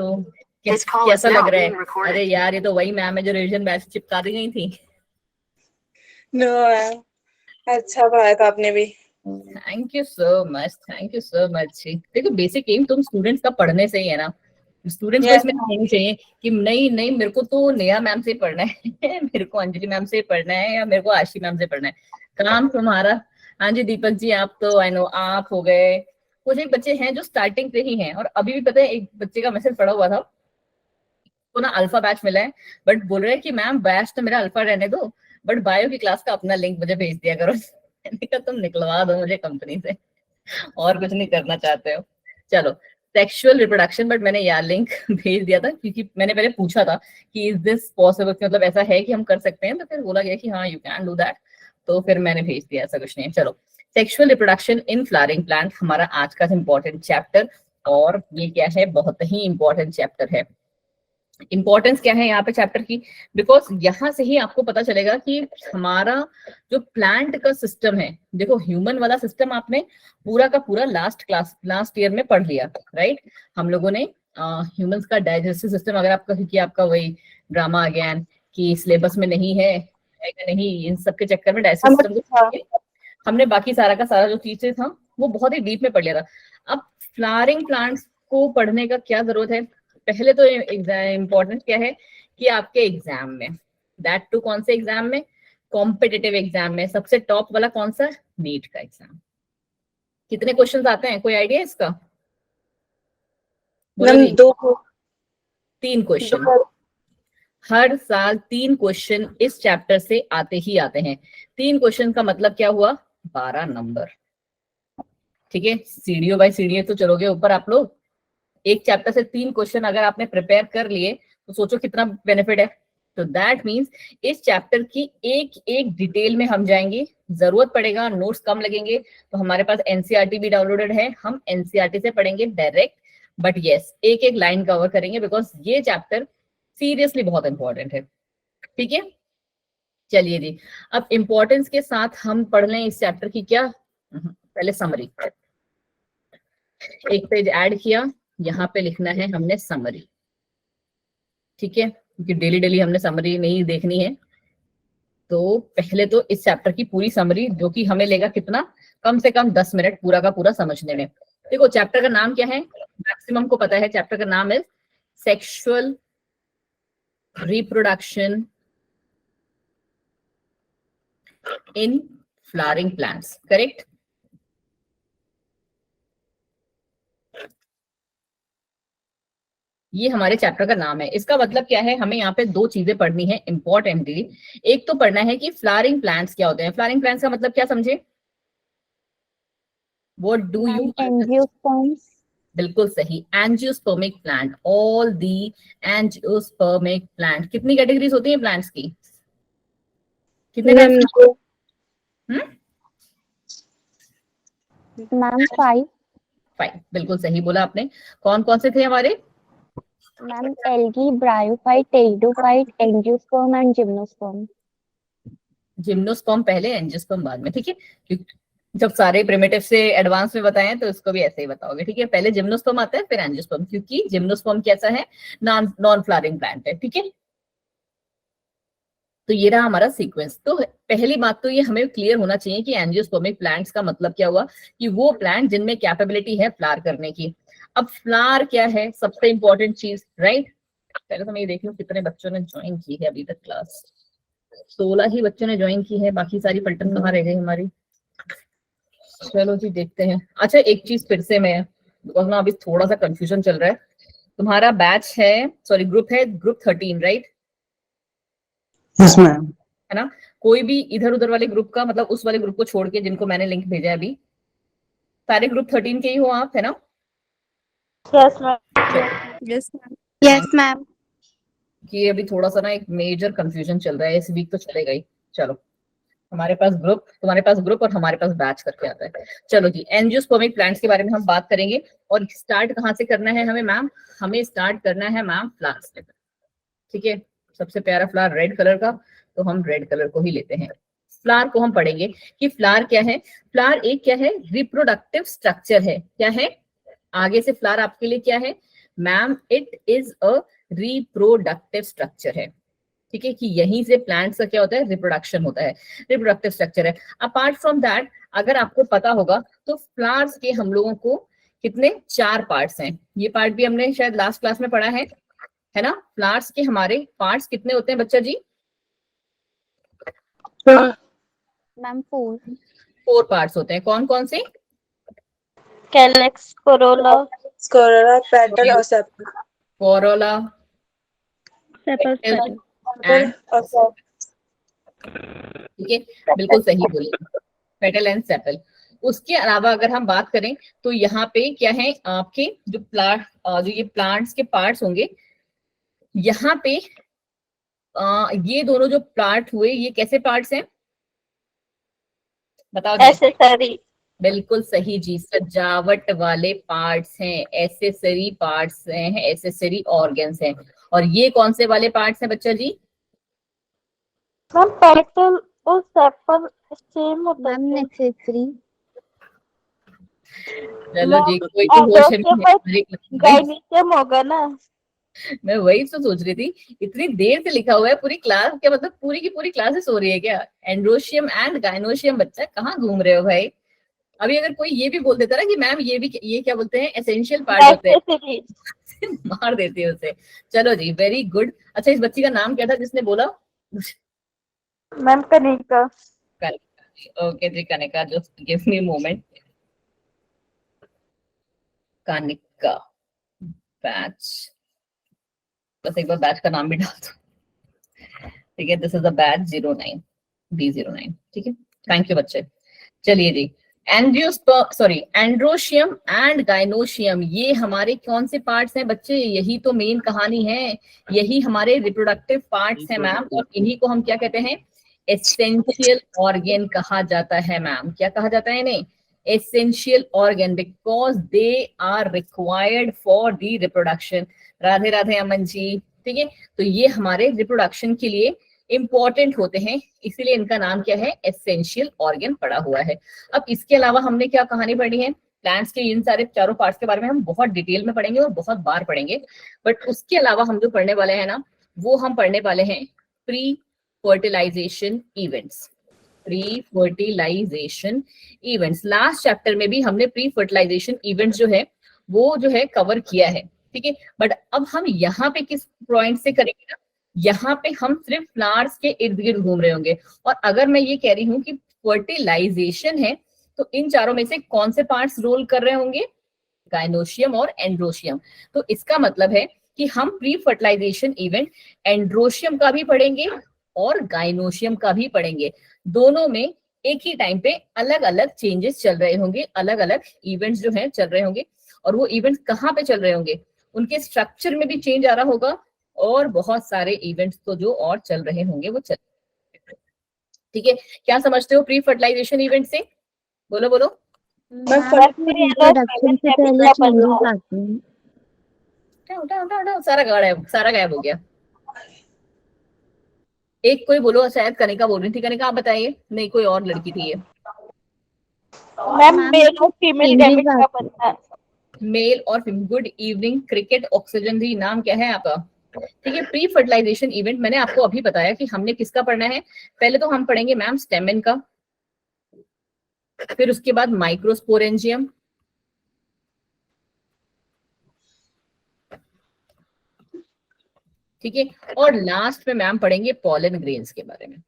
तो कैसा लग रहा है? अरे यार ये तो वही मैम है जो रिविजन बैच चिपका दी गई थी। नो मैम, अच्छा पढ़ाया था आपने भी। Thank you so much, thank you so much. देखो बेसिक एम तुम स्टूडेंट्स का पढ़ने से ही है ना। स्टूडेंट्स को यस इसमें नहीं चाहिए कि नहीं नहीं मेरे को तो नेहा मैम से पढ़ना है मेरे को अंजलि मैम से पढ़ना है या मेरे को आशी मैम से पढ़ना है। काम तुम्हारा। हाँ जी दीपक जी, आप तो आई नो आप हो गए। कुछ एक बच्चे हैं जो स्टार्टिंग से ही हैं, और अभी भी पता है एक बच्चे का मैसेज पड़ा हुआ था, तो ना अल्फा बैच मिला है, बट बोल रहे हैं कि मैम बैच तो मेरा अल्फा रहने दो, बट बायो की क्लास का अपना लिंक मुझे भेज दिया करो मैंने कहा तुम निकलवा दो मुझे कंपनी से, और कुछ नहीं करना चाहते हो। चलो, सेक्सुअल रिप्रोडक्शन, बट मैंने यार लिंक भेज दिया था क्योंकि मैंने पहले पूछा था कि इज दिस पॉसिबल, मतलब ऐसा है कि हम कर सकते हैं, तो फिर बोला गया कि हाँ यू कैन डू दैट, तो फिर मैंने भेज दिया, ऐसा कुछ नहीं है। चलो, sexual reproduction in flowering plant हमारा आज का इंपॉर्टेंट चैप्टर, और ये क्या है, बहुत ही इंपॉर्टेंट चैप्टर है। इंपॉर्टेंस क्या है यहाँ पे चैप्टर की, बिकॉज यहाँ से ही आपको पता चलेगा कि हमारा जो प्लांट का सिस्टम है, देखो ह्यूमन वाला सिस्टम आपने पूरा का पूरा लास्ट ईयर में पढ़ लिया, राइट। हम लोगों ने ह्यूमंस का डाइजेस्टिव सिस्टम, अगर आपका क्योंकि आपका वही ड्रामा अगेन कि सिलेबस में नहीं है या नहीं, इन सब के चक्कर में डाइजेस्टिव सिस्टम हमने बाकी सारा का सारा जो चीजें था वो बहुत ही डीप में पढ़ लिया था। अब फ्लावरिंग प्लांट्स को पढ़ने का क्या जरूरत है? पहले तो इम्पोर्टेंट क्या है कि आपके एग्जाम में, दैट टू कौन से एग्जाम में, कॉम्पिटिटिव एग्जाम में, सबसे टॉप वाला कौन सा, नीट का एग्जाम। कितने क्वेश्चंस आते हैं, कोई आइडिया इसका? बोलो जी। 3 क्वेश्चन हर साल, 3 क्वेश्चन इस चैप्टर से आते ही आते हैं। 3 क्वेश्चन का मतलब क्या हुआ, 12 नंबर। ठीक है, सीढ़ियों बाय सीढ़ियों तो चलोगे ऊपर आप लोग। एक चैप्टर से 3 क्वेश्चन अगर आपने प्रिपेयर कर लिए तो सोचो कितना बेनिफिट है। तो दैट मीन्स इस चैप्टर की एक एक डिटेल में हम जाएंगे, जरूरत पड़ेगा नोट्स कम लगेंगे तो हमारे पास एनसीईआरटी भी डाउनलोडेड है, हम एनसीईआरटी से पढ़ेंगे डायरेक्ट, बट यस एक एक लाइन कवर करेंगे बिकॉज ये चैप्टर सीरियसली बहुत इंपॉर्टेंट है। ठीक है, चलिए जी, अब इंपॉर्टेंस के साथ हम पढ़ लें इस चैप्टर की क्या, पहले समरी। एक पेज ऐड किया, यहाँ पे लिखना है हमने समरी। ठीक है, क्योंकि डेली डेली हमने समरी नहीं देखनी है, तो पहले तो इस चैप्टर की पूरी समरी, जो कि हमें लेगा कितना, कम से कम 10 मिनट पूरा का पूरा समझने में। देखो चैप्टर का नाम क्या है, मैक्सिमम को पता है, चैप्टर का नाम है sexual reproduction in flowering plants, correct. ये हमारे चैप्टर का नाम है। इसका मतलब क्या है, हमें यहाँ पे 2 चीजें पढ़नी है इंपॉर्टेंटली। एक तो पढ़ना है कि फ्लावरिंग प्लांट्स क्या होते हैं। फ्लावरिंग प्लांट्स का मतलब क्या समझे, व्हाट डू यू, एंजियोस्पर्म्स। बिल्कुल सही, angiospermic plant, all the angiospermic plant. कितनी कैटेगरीज होती हैं प्लांट्स की, कितने मैम मैम 5। 5, बिल्कुल सही बोला आपने। कौन कौन से थे हमारे? Ma'am algae, bryophyte, pteridophyte, angiosperm and gymnosperm. Gymnosperm पहले, एंजियोस्पर्म बाद में, ठीक है, क्योंकि जब सारे प्रिमिटिव से एडवांस में बताएं तो इसको भी ऐसे ही बताओगे। ठीक है, पहले जिम्नोस्पर्म आता है फिर एंजियोस्पर्म, क्योंकि जिम्नोस्पर्म कैसा है, नॉन फ्लावरिंग प्लांट है। ठीक है, तो ये रहा हमारा सीक्वेंस। तो पहली बात तो ये हमें क्लियर होना चाहिए कि एंजियोस्पर्मिक प्लांट्स का मतलब क्या हुआ, कि वो प्लांट जिनमें कैपेबिलिटी है फ्लावर करने की। अब फ्लावर क्या है, सबसे इंपॉर्टेंट चीज, राइट। पहले तो मैं ये देख लूं कितने बच्चों ने ज्वाइन की है अभी तक क्लास। 16 ही बच्चों ने ज्वाइन की है, बाकी सारी पलटन कहाँ रह गई हमारी। चलो जी देखते हैं। अच्छा एक चीज फिर से मैं, ना अभी थोड़ा सा कंफ्यूजन चल रहा है। तुम्हारा बैच है, सॉरी ग्रुप है, ग्रुप 13, राइट। Yes ma'am. है ना, कोई भी इधर उधर वाले ग्रुप का, मतलब उस वाले ग्रुप को छोड़ के जिनको मैंने लिंक भेजा है अभी, सारे ग्रुप 13 के ही हो आप, है ना? Yes ma'am. Yes ma'am. Yes ma'am. कि अभी थोड़ा सा ना एक मेजर कंफ्यूजन चल रहा है, इस वीक तो चलेगा ही। चलो, हमारे पास ग्रुप, तुम्हारे पास ग्रुप और हमारे पास बैच करके आता है। चलो जी, एंजियोस्पर्मिक प्लांट्स के बारे में हम बात करेंगे। और स्टार्ट कहाँ से करना है हमें मैम, हमें स्टार्ट करना है मैम फ्लावर से। ठीक है, सबसे प्यारा फ्लावर रेड कलर का, तो हम रेड कलर को ही लेते हैं। फ्लावर को हम पढ़ेंगे कि फ्लावर क्या है। फ्लावर एक क्या है, रिप्रोडक्टिव स्ट्रक्चर है। क्या है, आगे से फ्लावर आपके लिए क्या है, ma'am it is a reproductive structure है, ठीक है, कि यहीं से प्लांट्स का क्या होता है, रिप्रोडक्शन होता है, रिप्रोडक्टिव स्ट्रक्चर है। अपार्ट फ्रॉम दैट अगर आपको पता होगा तो फ्लावर्स के हम लोगों को कितने 4 पार्ट्स हैं, ये पार्ट भी हमने शायद लास्ट क्लास में पढ़ा है ना। फ्लावर्स के हमारे पार्ट्स कितने होते हैं बच्चा जी? मैम 4 4 पार्ट्स होते हैं। कौन कौन से? कैलेक्स कोरोला कोरोला, पेटल और sepal. Corolla, sepal petal petal and, और सेपल। ठीक है, बिल्कुल सही बोली, पेटल एंड सेपल। उसके अलावा अगर हम बात करें तो यहाँ पे क्या है, आपके जो ये प्लांट्स के पार्ट्स होंगे, यहाँ पे ये दोनों जो पार्ट हुए ये कैसे पार्ट्स हैं बताओ जी? एसेसरी बिल्कुल सही जी, सजावट वाले पार्ट्स हैं, एसेसरी पार्ट्स हैं, एसेसरी ऑर्गन्स हैं। और ये कौन से वाले पार्ट्स हैं बच्चा जी? मैम पेटल और सेपल सेम होता है मैम नेसेसरी चलो जी, कोई तो होश है गाइनिशियम होगा ना। मैं वही तो सोच रही थी, इतनी देर से लिखा हुआ है पूरी क्लास, क्या मतलब पूरी की पूरी क्लासेस हो रही है क्या? एंड्रोशियम एंड गाइनोशियम, बच्चा कहाँ घूम रहे हो भाई? अभी अगर कोई ये भी बोल देता ना कि मैम ये क्या बोलते हैं, एसेंशियल पार्ट होते हैं मार देती है उसे। चलो जी, वेरी गुड। अच्छा, इस बच्ची का नाम क्या था जिसने बोला? Ma'am Kanika. Okay ji, Kanika, just give me moment. Kanika batch, बस एक बार बैच का नाम भी डाल दो, ठीक है। This is the batch 09 B09, ठीक है। थैंक यू बच्चे। चलिए जी, एंड्रोशियम एंड गाइनोशियम, ये हमारे कौन से पार्ट्स हैं बच्चे? यही तो मेन कहानी है, यही हमारे रिप्रोडक्टिव पार्ट्स हैं मैम, और इन्हीं को हम क्या कहते हैं? एसेंशियल ऑर्गन कहा जाता है मैम। क्या कहा जाता है इन्हें? Essential organ, because they are required for the reproduction. Radhe Radhe Aman ji, ठीक है। तो ये हमारे रिप्रोडक्शन के लिए इंपॉर्टेंट होते हैं, इसीलिए इनका नाम क्या है? एसेंशियल ऑर्गन पड़ा हुआ है। अब इसके अलावा हमने क्या कहानी पढ़ी है? प्लांट्स के इन सारे चारों पार्ट्स के बारे में हम बहुत डिटेल में पढ़ेंगे और बहुत बार पढ़ेंगे, बट उसके अलावा हम जो पढ़ने वाले हैं ना, वो हम पढ़ने वाले हैं pre fertilization events. Pre fertilization events, last chapter में भी हमने प्री फर्टिलाइजेशन इवेंट्स जो है वो जो है कवर किया है, ठीक है। बट अब हम यहाँ पे किस पॉइंट से करेंगे ना, यहाँ पे हम सिर्फ फ्लावर्स के इर्द गिर्द घूम रहे होंगे। और अगर मैं ये कह रही हूँ कि फर्टिलाइजेशन है, तो इन चारों में से कौन से पार्ट्स रोल कर रहे होंगे? गाइनोशियम और एंड्रोशियम। तो इसका मतलब है कि हम प्री फर्टिलाइजेशन इवेंट एंड्रोशियम का भी पढ़ेंगे और गाइनोशियम का भी पढ़ेंगे। दोनों में एक ही टाइम पे अलग अलग चेंजेस चल रहे होंगे, अलग अलग इवेंट्स जो हैं चल रहे होंगे। और वो इवेंट्स कहाँ पे चल रहे होंगे? उनके स्ट्रक्चर में भी चेंज आ रहा होगा, और बहुत सारे इवेंट्स तो जो और चल रहे होंगे वो चल, ठीक है। क्या समझते हो प्री फर्टिलाइजेशन इवेंट से? बोलो बोलो। इंट्रोडक्शन से पहले चेंजेस आते हैं। सारा गायब हो गया। एक कोई बोलो, शायद कनिका बोल रही थी। कनिका आप बताइए। नहीं, कोई और लड़की थी ये। मैम मेल और फीमेल गैमेट का बनता है। मेल और female, good evening cricket oxygen दी, नाम क्या है आपका? ठीक है। प्री फर्टिलाइजेशन इवेंट मैंने आपको अभी बताया कि हमने किसका पढ़ना है। पहले तो हम पढ़ेंगे मैम स्टेमेन का, फिर उसके बाद माइक्रोस्पोरेंजियम, ठीक है, और लास्ट में मैम पढ़ेंगे पॉलन ग्रेन्स के बारे में।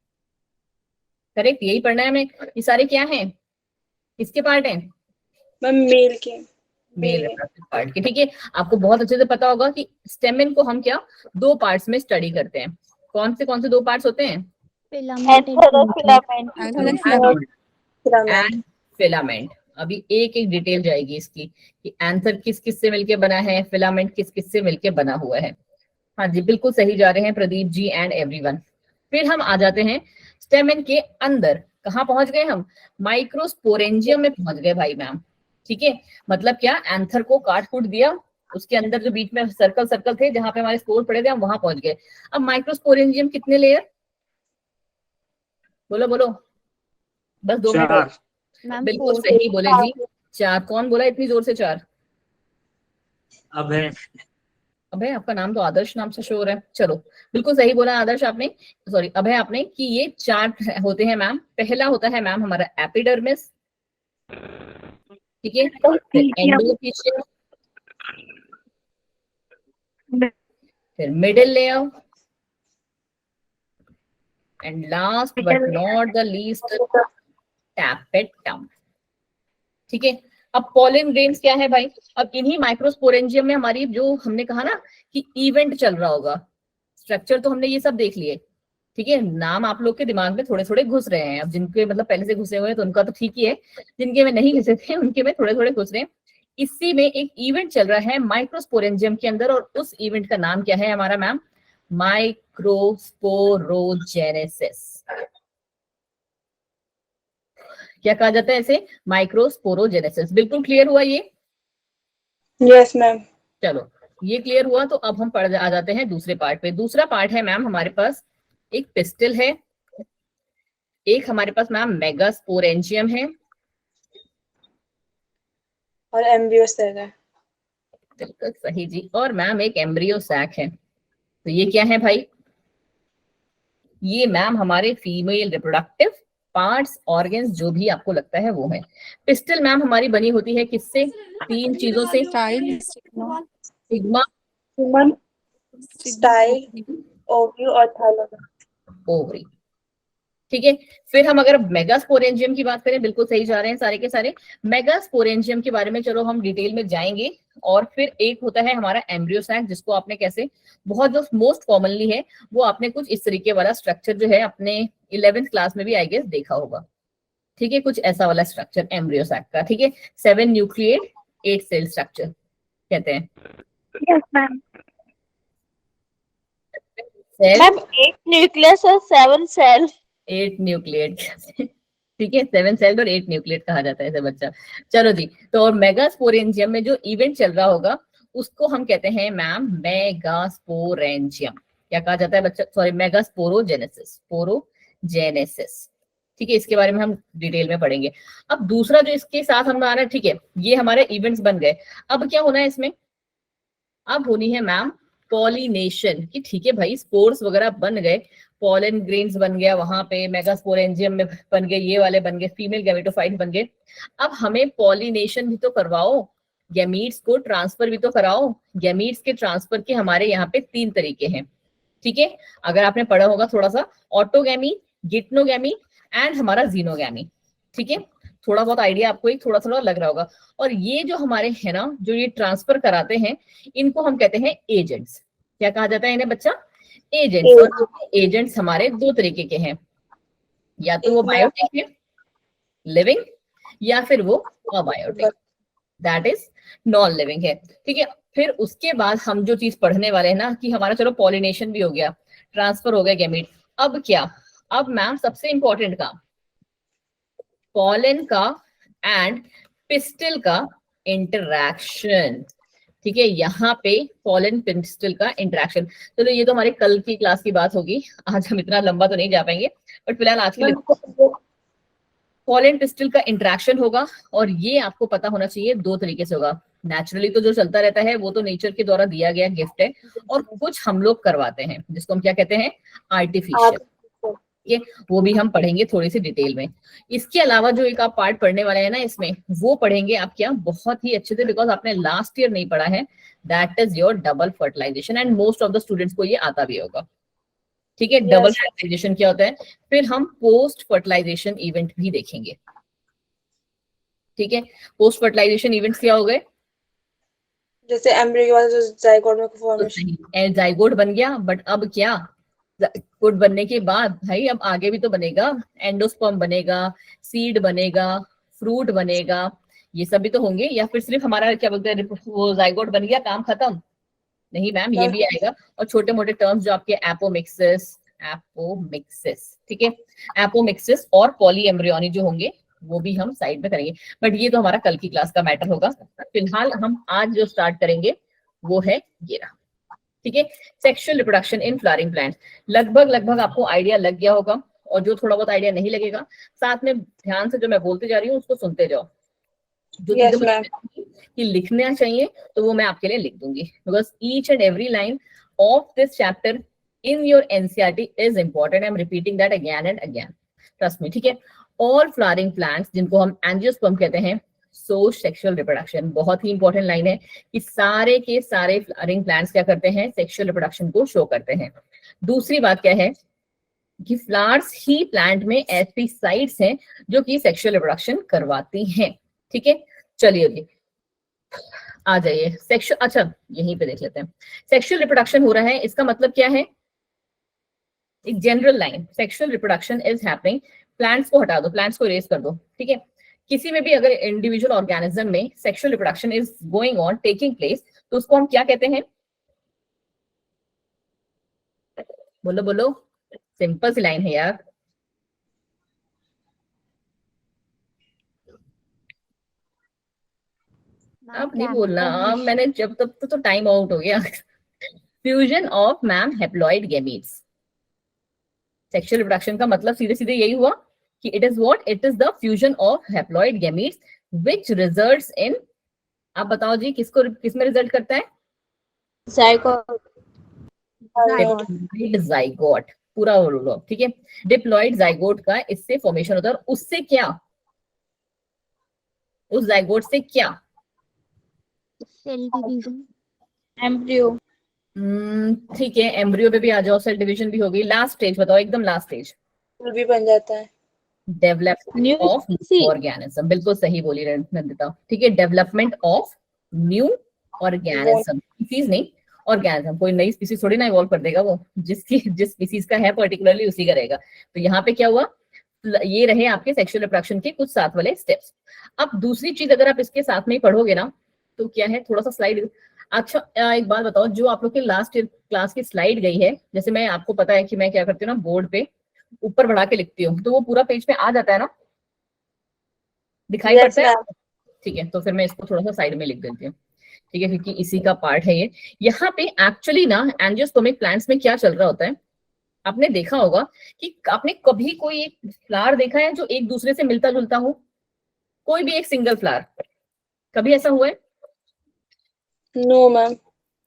करेक्ट, यही पढ़ना है हमें। ये सारे क्या हैं, किसके पार्ट हैं? मैम मेल के, मेल रिप्रोडक्टिव पार्ट के, ठीक है। आपको बहुत अच्छे से पता होगा कि स्टेमेन को हम क्या 2 पार्ट्स में स्टडी करते हैं। कौन से 2 पार्ट्स होते हैं? Filament and filament. अभी एक एक डिटेल जाएगी इसकी कि एंथर किस किस से मिलके बना है, फिलामेंट किस किस से मिलके बना हुआ है। हाँ जी, बिल्कुल सही जा रहे हैं प्रदीप जी एंड एवरीवन। फिर हम आ जाते हैं स्टेमेन के अंदर। कहाँ पहुंच गए हम? माइक्रोस्पोरेंजियम में पहुंच गए भाई मैम, ठीक है। मतलब क्या, एंथर को काट कूट दिया, उसके अंदर जो बीच में सर्कल सर्कल थे जहां पे हमारे स्पोर पड़े थे, हम वहां पहुंच गए। अब माइक्रोस्पोरेंजियम कितने लेयर? बोलो बोलो, बस 2 मिनट और। बिल्कुल सही बोले जी, 4। कौन बोला इतनी जोर से 4? अब है अभय आपका नाम तो आदर्श नाम से शो हो रहा है, चलो बिल्कुल सही बोला आदर्श आपने, सॉरी अभय आपने, कि ये 4 होते हैं मैम। पहला होता है मैम हमारा एपिडर्मिस, ठीक है, फिर एंडोथीलियम, फिर middle layer, and last but not the least tapetum. ठीक है, अब पॉलन ग्रेन्स क्या है भाई? अब इन्हीं माइक्रोस्पोरेंजियम में हमारी जो हमने कहा ना कि इवेंट चल रहा होगा, स्ट्रक्चर तो हमने ये सब देख लिए, ठीक है, नाम आप लोग के दिमाग में थोड़े थोड़े घुस रहे हैं। अब जिनके मतलब पहले से घुसे हुए हैं तो उनका तो ठीक ही है, जिनके में नहीं घुसे थे उनके में थोड़े थोड़े घुस रहे हैं। इसी में एक इवेंट चल रहा है माइक्रोस्पोरेंजियम के अंदर, और उस इवेंट का नाम क्या है हमारा मैम? माइक्रोस्पोरोजेनेसिस। क्या कहा जाता है इसे? माइक्रोस्पोरोजेनेसिस। बिल्कुल क्लियर हुआ ये? Yes ma'am. चलो ये क्लियर हुआ तो अब हम आ जाते हैं दूसरे पार्ट पे। दूसरा पार्ट है मैम हमारे पास एक पिस्टल है, एक हमारे पास मैम मेगास्पोरेंजियम है, और एम्ब्रियो सेल है। बिल्कुल सही जी, और मैम एक एम्ब्रियो सैक है। तो ये क्या है भाई? ये मैम हमारे फीमेल रिप्रोडक्टिव पार्ट्स, ऑर्गन्स, जो भी आपको लगता है वो है। पिस्टल मैम हमारी बनी होती है किससे? 3 चीजों से, सिग्मा, ह्यूमन, स्टाइल, ओव्यू और थाइरोइड। ओवरी। ठीक है, फिर हम अगर मेगास्पोरेंजियम की बात करें, बिल्कुल सही जा रहे हैं सारे के सारे। मेगास्पोरेंजियम के बारे में चलो हम डिटेल में जाएंगे। और फिर एक होता है हमारा एम्ब्रियो सैक, जिसको आपने कैसे बहुत जो मोस्ट कॉमनली है वो आपने कुछ इस तरीके वाला स्ट्रक्चर जो है अपने 11th क्लास में भी आई गेस देखा होगा। ठीक है, कुछ ऐसा वाला स्ट्रक्चर एम्ब्रियो सैक का। ठीक है, 7 न्यूक्लिएट 8 सेल स्ट्रक्चर कहते हैं। Yes ma'am. Cell ma'am 8 nucleus और 7 सेल। 8 न्यूक्लिएट ठीक है, 7 सेल और 8 न्यूक्लिएट कहा जाता है ऐसे बच्चा। चलो जी, तो और मेगास्पोरेंजियम में जो इवेंट चल रहा होगा उसको हम कहते हैं मैम मेगास्पोरेंजियम। क्या कहा जाता है बच्चा? Sorry, megasporogenesis, sporogenesis. ठीक है, इसके बारे में हम डिटेल में पढ़ेंगे। अब दूसरा जो इसके साथ हम आ रहा है, ठीक है, ये हमारे इवेंट्स बन गए। अब क्या होना है इसमें? अब होनी है मैम पॉलिनेशन की। ठीक है भाई, स्पोर्स वगैरह बन गए, पॉलन ग्रेन्स बन गया वहां पे, मेगास्पोरेंजियम में बन गए, ये वाले बन गए, फीमेल गैमेटोफाइट बन गए। अब हमें पॉलिनेशन भी तो करवाओ, गैमीट्स को ट्रांसफर भी तो कराओ। गैमीट्स के ट्रांसफर के हमारे यहाँ पे 3 तरीके हैं। ठीक है, अगर आपने पढ़ा होगा थोड़ा सा, ऑटोगैमी, गिटनोगैमी एंड हमारा जीनोगैमी। ठीक है, थोड़ा बहुत आइडिया आपको एक थोड़ा थोड़ा लग रहा होगा। और ये जो हमारे है ना, जो ये ट्रांसफर कराते हैं, इनको हम कहते हैं एजेंट्स। क्या कहा जाता है इन्हें बच्चा? एजेंट्स। और एजेंट्स हमारे 2 तरीके के हैं, या तो वो बायोटिक है लिविंग, या फिर वो abiotic that is non living है। ठीक है, फिर उसके बाद हम जो चीज पढ़ने वाले हैं ना कि हमारा चलो पॉलिनेशन भी हो गया, ट्रांसफर हो गया गैमीट, अब क्या? अब मैम सबसे इंपॉर्टेंट काम, पॉलन का एंड पिस्टल का इंटरैक्शन। ठीक है, यहाँ पे पॉलन पिस्टल का इंटरैक्शन। चलो ये तो हमारे कल की क्लास की बात होगी, आज हम इतना लंबा तो नहीं जा पाएंगे, बट फिलहाल आज के लिए पॉलन पिस्टल का इंटरैक्शन होगा। और ये आपको पता होना चाहिए 2 तरीके से होगा। नेचुरली तो जो चलता रहता है वो तो नेचर के द्वारा दिया गया गिफ्ट है, और कुछ हम लोग करवाते हैं जिसको हम क्या कहते हैं? आर्टिफिशियल। ये वो भी हम पढ़ेंगे थोड़ी सी डिटेल में। इसके अलावा जो एक आप पार्ट पढ़ने वाले हैं ना इसमें, वो पढ़ेंगे आप क्या बहुत ही अच्छे से, बिकॉज आपने लास्ट ईयर नहीं पढ़ा है, that is your double fertilization, and most of the students को ये आता भी होगा। ठीक है, डबल फर्टिलाइजेशन क्या होता है, फिर हम पोस्ट फर्टिलाइजेशन इवेंट भी देखेंगे। ठीक है, पोस्ट फर्टिलाइजेशन इवेंट्स क्या हो गए? जैसे एम्ब्रियो के बाद जो जाइगोट में फॉर्मेशन, जाइगोट बन गया, बट अब क्या? जाइगोट बनने के बाद भाई अब आगे भी तो बनेगा, एंडोस्पर्म बनेगा, सीड बनेगा, फ्रूट बनेगा, ये सब भी तो होंगे। या फिर सिर्फ हमारा क्या बोलते हैं, वो जाइगोट बन गया काम खत्म? नहीं मैम, ये भी आएगा। और छोटे मोटे टर्म्स जो आपके एपोमिक्सिस, ठीक है, एपोमिक्सिस और पॉलीएम्ब्रियोनी जो होंगे वो भी हम साइड में करेंगे, बट ये तो हमारा कल की क्लास का मैटर होगा। फिलहाल हम आज जो स्टार्ट करेंगे वो है ये रहा। ठीक है, sexual reproduction in flowering plants. लगभग आपको आइडिया लग गया होगा, और जो थोड़ा बहुत आइडिया नहीं लगेगा, साथ में ध्यान से जो मैं बोलते जा रही हूँ उसको सुनते जाओ। जो चीजें कि लिखना चाहिए तो वो मैं आपके लिए लिख दूंगी, because each and every line of this chapter in your NCERT is important. I am repeating that again and again, trust me, ठीक है। ऑल फ्लावरिंग प्लांट्स, जिनको हम एंजियोस्पर्म कहते हैं, सो सेक्सुअल रिप्रोडक्शन, बहुत ही इंपॉर्टेंट लाइन है कि सारे के सारे फ्लावरिंग प्लांट्स क्या करते हैं, सेक्सुअल रिप्रोडक्शन को शो करते हैं। दूसरी बात क्या है कि फ्लावर्स ही प्लांट में ऐसी साइट्स हैं जो कि सेक्सुअल रिप्रोडक्शन करवाती हैं, ठीक है। चलिए जी आ जाइए सेक्सुअल, अच्छा यहीं पे देख लेते हैं। सेक्सुअल रिप्रोडक्शन हो रहा है, इसका मतलब क्या है, एक general line, sexual reproduction is happening. Plants को हटा दो, प्लांट्स को इरेज कर दो, ठीक है। किसी में भी अगर इंडिविजुअल ऑर्गेनिज्म में sexual reproduction is going on, taking place, तो उसको हम क्या कहते हैं, बोलो बोलो, सिंपल सी लाइन है यार। अब नहीं बोलना, अब मैंने जब तब तो टाइम आउट हो गया। Fusion of ma'am haploid gametes. Sexual reproduction का मतलब सीधे सीधे यही हुआ कि it is what, it is the fusion of haploid gametes which results in, आप बताओ जी किसको, किसमें रिजल्ट करता है, जायगोट। डिप्लॉइड जाइगोट, पूरा बोलो, ठीक है। डिप्लॉइड जाइगोट का इससे फॉर्मेशन होता है, और उससे क्या, उस जाइगोट से क्या, सेल डिवीजन, एम्ब्रियो। ठीक है, एम्ब्रियो पे भी आ जाओ, सेल डिवीजन भी होगी। लास्ट स्टेज बताओ, एकदम लास्ट स्टेज, फूल भी बन जाता है। डेवलपमेंट ऑफ ऑर्गेनिज्म, बिल्कुल सही बोली नंदिता, ठीक है। Development of new organism, species नहीं, ऑर्गेनिज्म, कोई नई स्पीसीज थोड़ी ना इवॉल्व कर देगा, वो जिस स्पीसीज का है पर्टिकुलरली उसी का रहेगा। तो यहाँ पे क्या हुआ, ये रहे आपके सेक्सुअल रिप्रोडक्शन के कुछ साथ वाले स्टेप्स। अब दूसरी चीज अगर आप इसके साथ में ही पढ़ोगे ना, तो क्या है, थोड़ा सा स्लाइड, अच्छा एक बात बताओ, जो आप लोग के लास्ट क्लास की स्लाइड गई है, जैसे मैं, आपको पता है कि मैं क्या करती हूँ ना, बोर्ड पे ऊपर बढ़ा के लिखती हूँ, तो वो पूरा पेज पे आ जाता है ना, दिखाई Yes, पड़ता है, ma'am. ठीक है। तो फिर मैं इसको थोड़ा सा साइड में लिख देती हूँ, ठीक है, क्योंकि इसी का पार्ट है ये। यहाँ पे एक्चुअली ना एंजियोस्पर्मिक प्लांट्स में क्या चल रहा होता है, आपने देखा होगा कि आपने कभी कोई एक फ्लावर देखा है जो एक दूसरे से मिलता जुलता हो, कोई भी एक सिंगल फ्लावर, कभी ऐसा हुआ है? No, ma'am.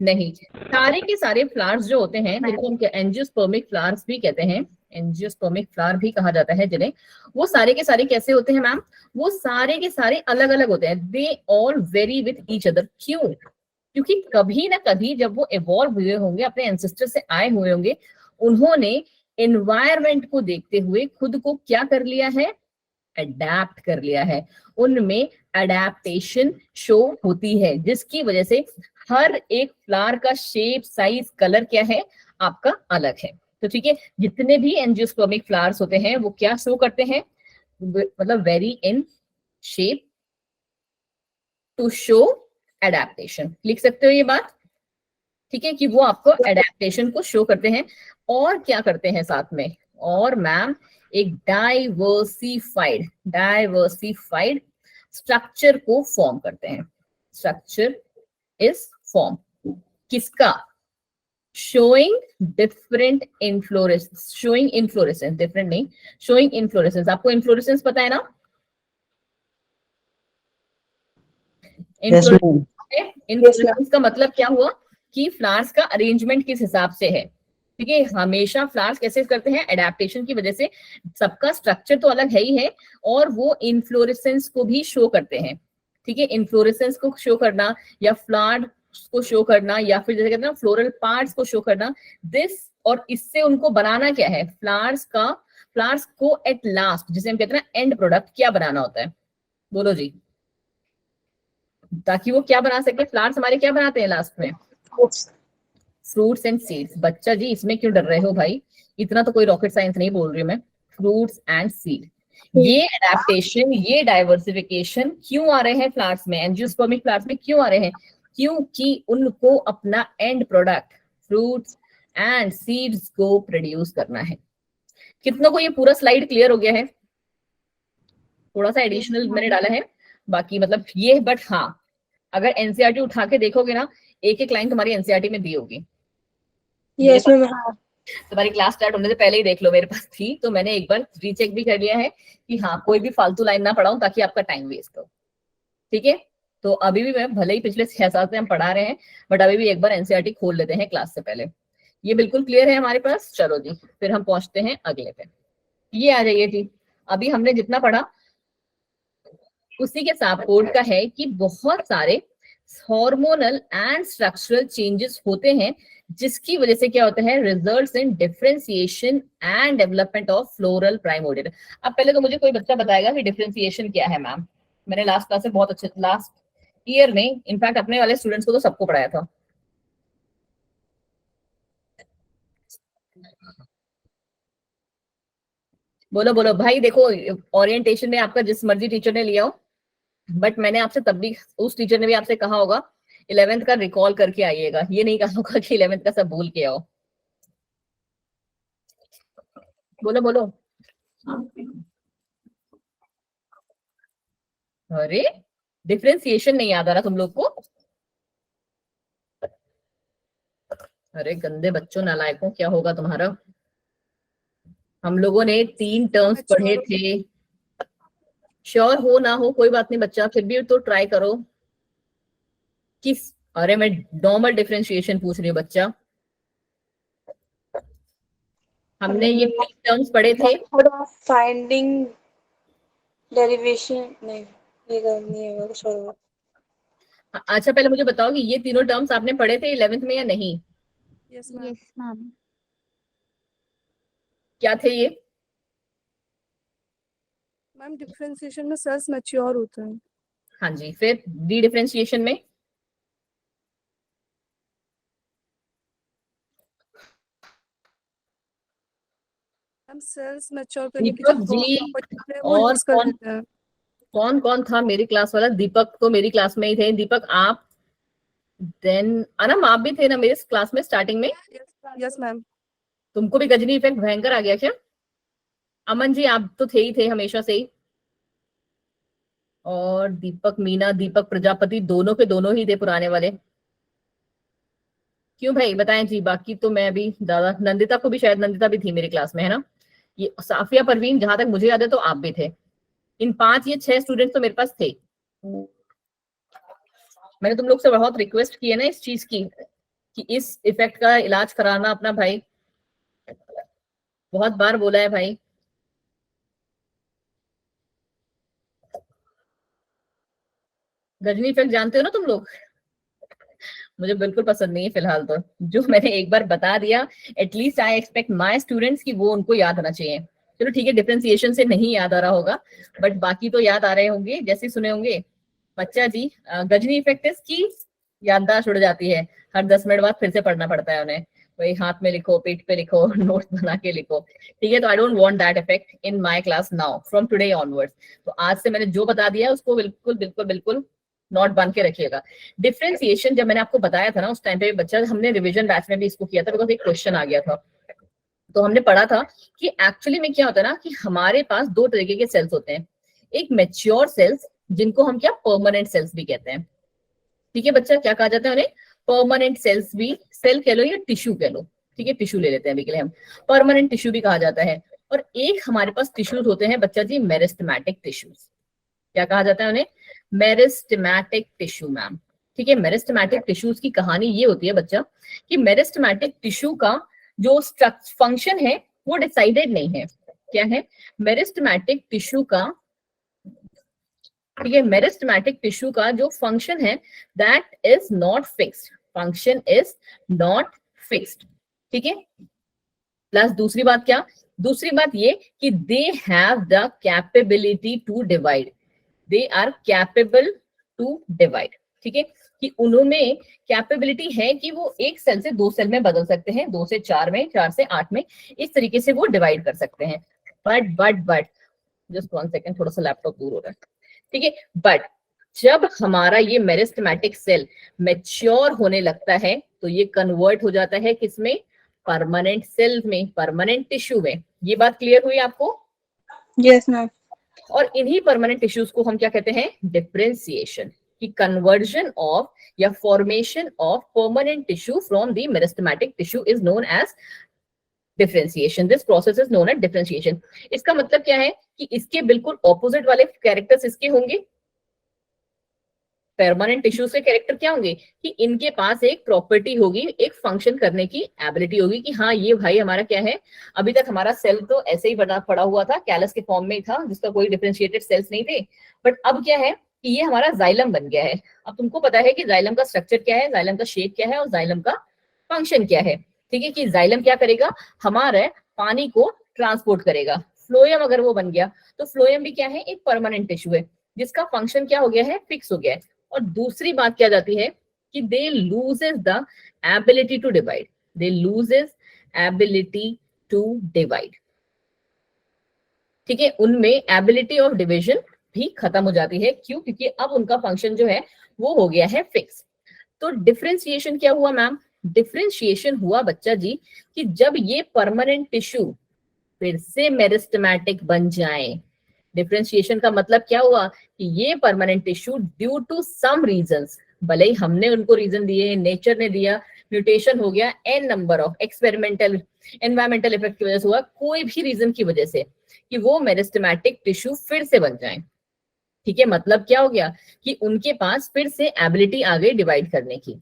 नहीं, सारे के सारे फ्लावर्स जो होते हैं, जिनको हम एंजियोस्पर्मिक फ्लावर्स भी कहते हैं, एंजियोस्पर्मिक फ्लावर भी कहा जाता है जिन्हें, वो सारे के सारे कैसे होते हैं मैम, वो सारे के सारे अलग अलग होते हैं, they all very with each other. क्यों? क्योंकि कभी ना कभी जब वो इवॉल्व हुए होंगे, अपने एंसेस्टर से आए हुए होंगे, उन्होंने एनवायरमेंट को देखते हुए खुद को क्या कर लिया है, अडेप्ट कर लिया है, उनमें अडेप्टेशन शो होती है, जिसकी वजह से हर एक फ्लावर का शेप, साइज, कलर क्या है आपका अलग है। तो ठीक है, जितने भी एंजियोस्पर्मिक फ्लावर्स होते हैं वो क्या शो करते हैं, मतलब very in shape to show adaptation, लिख सकते हो ये बात, ठीक है, कि वो आपको एडेप्टेशन को शो करते हैं। और क्या करते हैं साथ में, और मैम एक डाइवर्सिफाइड स्ट्रक्चर को फॉर्म करते हैं। स्ट्रक्चर इज फॉर्म किसका, showing different inflorescence, showing inflorescence, different नहीं, शोइंग इनफ्लोरेसेंस। आपको इनफ्लोरेसेंस पता है ना, Yes, ma'am. इनफ्लोरेसेंस का मतलब क्या हुआ कि फ्लावर्स का अरेंजमेंट किस हिसाब से है, ठीक है। हमेशा फ्लावर्स कैसे करते हैं, एडेप्टेशन की वजह से सबका स्ट्रक्चर तो अलग है ही है, और वो इनफ्लोरेसेंस को भी शो करते हैं, ठीक है। इनफ्लोरेसेंस को शो करना, या फ्लावर को शो करना, या फिर जैसे कहते हैं ना फ्लोरल पार्ट्स को शो करना, दिस, और इससे उनको बनाना क्या है, फ्लावर्स को एट लास्ट, जिसे हम कहते हैं ना एंड प्रोडक्ट, क्या बनाना होता है, बोलो जी, ताकि वो क्या बना सके, फ्लावर्स हमारे क्या बनाते हैं लास्ट में, फ्रूट्स एंड सीड्स। बच्चा जी इसमें क्यों डर रहे हो भाई, इतना तो कोई रॉकेट साइंस नहीं बोल रही हूँ मैं, फ्रूट्स एंड सीड। ये एडेप्टेशन, ये डाइवर्सिफिकेशन क्यों आ रहे हैं फ्लावर्स में, एंजियोस्पर्मिक फ्लावर्स में क्यों आ रहे हैं, क्योंकि उनको अपना and product fruits and seeds को प्रोड्यूस करना है। कितनों को ये पूरा स्लाइड क्लियर हो गया है, थोड़ा सा एडिशनल मैंने डाला है, बाकी मतलब ये, बट हाँ अगर एनसीईआरटी उठा के देखोगे ना, एक एक लाइन तुम्हारी एनसीईआरटी में दी होगी। Yes, ma'am. तुम्हारी क्लास स्टार्ट होने से पहले ही देख लो, मेरे पास थी, तो मैंने एक बार रीचेक भी कर लिया है कि हाँ कोई भी फालतू लाइन ना पढ़ाऊं, ताकि आपका टाइम वेस्ट हो, ठीक है। तो अभी भी मैं भले ही पिछले 6 साल से हम पढ़ा रहे हैं, बट अभी भी एक बार एनसीईआरटी खोल लेते हैं क्लास से पहले। ये बिल्कुल क्लियर है हमारे पास। चलो जी, फिर हम पहुंचते हैं अगले पे। ये आ जाइए जी। अभी हमने जितना पढ़ा उसी के सपोर्ट का है कि बहुत सारे हार्मोनल एंड स्ट्रक्चरल चेंजेस होते हैं, जिसकी वजह से क्या होता है, results in differentiation and development of floral primordial. अब पहले तो मुझे कोई बच्चा बताएगा कि डिफरेंशिएशन क्या है मैम। मैंने लास्ट क्लास में बहुत अच्छे, लास्ट ईयर में इनफैक्ट अपने वाले स्टूडेंट्स को तो सबको पढ़ाया था। बोलो बोलो भाई। देखो, ओरिएंटेशन में आपका जिस मर्जी टीचर ने लिया हो, बट मैंने आपसे तब भी, उस टीचर ने भी आपसे कहा होगा 11th का रिकॉल करके आइएगा, ये नहीं कहा होगा कि 11th का सब भूल के आओ। बोलो बोलो। अरे डिफरेंशिएशन नहीं याद आ रहा तुम लोग को? अरे गंदे बच्चों, नालायकों, क्या होगा तुम्हारा? हम लोगों ने 3 टर्म्स पढ़े थे। श्योर हो ना हो कोई बात नहीं बच्चा, फिर भी तो ट्राई करो। किस, अरे मैं नॉर्मल डिफरेंशिएशन पूछ रही हूँ बच्चा। हमने ये 3 टर्म्स पढ़े थे। फाइंडिंग डेरिवेशन, नहीं ये करनी है, छोड़ो। अच्छा पहले मुझे बताओ कि ये तीनों टर्म्स आपने पढ़े थे 11th में या नहीं? Yes ma'am. क्या थे ये? मैम डिफरेंशिएशन में सेल्स मैच्योर होता है। हाँ जी, फिर डी डिफरेंशिएशन में? मैम सेल्स मैच्योर करने की जो दीपक जी प्रॉपर्टी है वो और लूज कर देता है। कौन कौन था मेरी क्लास वाला? दीपक तो मेरी क्लास में ही थे। दीपक आप, देन अनम आप भी थे ना मेरे क्लास में स्टार्टिंग में? Yes ma'am. तुमको भी गजनी इफेक्ट भयंकर आ गया क्या? अमन जी आप तो थे ही थे हमेशा से ही। और दीपक मीना, दीपक प्रजापति, दोनों के दोनों ही थे पुराने वाले। क्यों भाई बताएं जी। बाकी तो मैं भी दादा, नंदिता को भी शायद, नंदिता भी थी मेरी क्लास में है ना। ये साफिया परवीन, जहां तक मुझे याद है तो आप भी थे। इन 5 या 6 स्टूडेंट तो मेरे पास थे। मैंने तुम लोग से बहुत रिक्वेस्ट की है ना इस चीज की, कि इस इफेक्ट का इलाज कराना अपना भाई। बहुत बार बोला है भाई। गजनी इफेक्ट जानते हो ना तुम लोग? मुझे बिल्कुल पसंद नहीं है फिलहाल तो। जो मैंने एक बार बता दिया, at least I expect my students की वो उनको याद आना चाहिए। चलो ठीक है, डिफरेंशिएशन से नहीं याद आ रहा होगा, बट बाकी तो याद आ रहे होंगे जैसे सुने होंगे। बच्चा जी, गजनी इफेक्ट की याददाश्त उड़ जाती है। हर 10 मिनट बाद फिर से पढ़ना पड़ता है उन्हें। वही हाथ में लिखो, पीठ पे लिखो, नोट्स बना के लिखो। ठीक है, तो I don't want that effect in my class now from today onwards. तो आज से मैंने जो बता दिया उसको बिल्कुल बिल्कुल बिल्कुल नोट बन के रखिएगा। डिफरेंशिएशन जब मैंने आपको बताया था ना, उस टाइम पे बच्चा, हमने रिवीजन बैच में भी इसको किया था, बिकॉज एक क्वेश्चन आ गया था। तो हमने पढ़ा था कि एक्चुअली में क्या होता है ना, कि हमारे पास 2 तरीके के सेल्स होते हैं। एक मैच्योर सेल्स, जिनको हम क्या परमानेंट सेल्स भी कहते हैं। ठीक है बच्चा, क्या कहा जाता है उन्हें? परमानेंट सेल्स भी, सेल कह लो या टिश्यू कह लो। ठीक है, टिश्यू ले लेते हैं अभी के लिए हम। परमानेंट टिश्यू भी कहा जाता है। और एक हमारे पास टिश्यूज होते हैं बच्चा जी, मेरिस्टेमेटिक टिश्यूज। क्या कहा जाता है उन्हें? Meristematic tissue ma'am. ठीक है, मेरिस्टेमेटिक टिश्यूज की कहानी ये होती है बच्चा, कि मेरिस्टेमेटिक टिश्यू का जो फंक्शन है वो डिसाइडेड नहीं है। क्या है? मेरिस्टेमेटिक टिश्यू का, ठीक है, मेरिस्टेमेटिक टिश्यू का जो फंक्शन है that is not fixed. Function is not fixed. ठीक है, प्लस दूसरी बात क्या? दूसरी बात ये कि they have the capability to divide. They are capable to divide. ठीक है, कि उनमें कैपेबिलिटी है कि वो एक सेल से 2 सेल में बदल सकते हैं, 2 से 4 में, 4 से 8 में, इस तरीके से वो डिवाइड कर सकते हैं। बट जस्ट 1 सेकेंड, थोड़ा सा लैपटॉप दूर हो रहा है। ठीक है, बट जब हमारा ये मेरिस्टेमेटिक सेल मैच्योर होने लगता है तो ये कन्वर्ट हो जाता है किसमें? परमानेंट सेल में, परमानेंट टिश्यू में। ये बात क्लियर हुई आपको? Yes ma'am. और इन्हीं परमानेंट टिश्यूज को हम क्या कहते हैं? डिफरेंशिएशन। कि कन्वर्जन ऑफ या formation of permanent tissue from the meristematic tissue is known as differentiation. This process is known as differentiation. इसका मतलब क्या है कि इसके बिल्कुल ऑपोजिट वाले कैरेक्टर्स इसके होंगे। परमानेंट टिश्यूज के कैरेक्टर क्या होंगे कि इनके पास एक प्रॉपर्टी होगी, एक फंक्शन करने की एबिलिटी होगी कि हाँ ये भाई हमारा क्या है, अभी तक हमारा सेल तो ऐसे ही पड़ा हुआ था, कैलस के फॉर्म में ही था जिसका कोई डिफरेंशिएटेड सेल्स नहीं थे, बट अब क्या है कि ये हमारा जाइलम बन गया है। अब तुमको पता है कि जाइलम का स्ट्रक्चर क्या है, जाइलम का शेप क्या है और जाइलम का फंक्शन क्या है। ठीक है, कि जाइलम क्या करेगा, हमारे पानी को ट्रांसपोर्ट करेगा। फ्लोएम अगर वो बन गया तो फ्लोएम भी क्या है, एक परमानेंट टिश्यू है जिसका फंक्शन क्या हो गया है, फिक्स हो गया है। और दूसरी बात क्या जाती है कि they loses the ability to divide, they loses ability to divide. ठीक है, उनमें एबिलिटी ऑफ डिवीजन भी खत्म हो जाती है। क्यों? क्योंकि अब उनका फंक्शन जो है वो हो गया है फिक्स। तो डिफरेंशिएशन क्या हुआ मैम? डिफरेंशिएशन हुआ बच्चा जी कि जब ये परमानेंट टिश्यू फिर से मेरिस्टेमेटिक बन जाए। डिफरेंशिएशन का मतलब क्या हुआ कि ये permanent tissue due to some reasons, भले ही हमने उनको रीजन दिए, नेचर ने दिया, म्यूटेशन हो गया, an number of experimental environmental effect की वजह से हुआ, कोई भी रीजन की वजह से, कि वो मेरिस्टेमेटिक टिश्यू फिर से बन जाए। ठीक है, मतलब क्या हो गया कि उनके पास फिर से एबिलिटी आ गई डिवाइड करने की।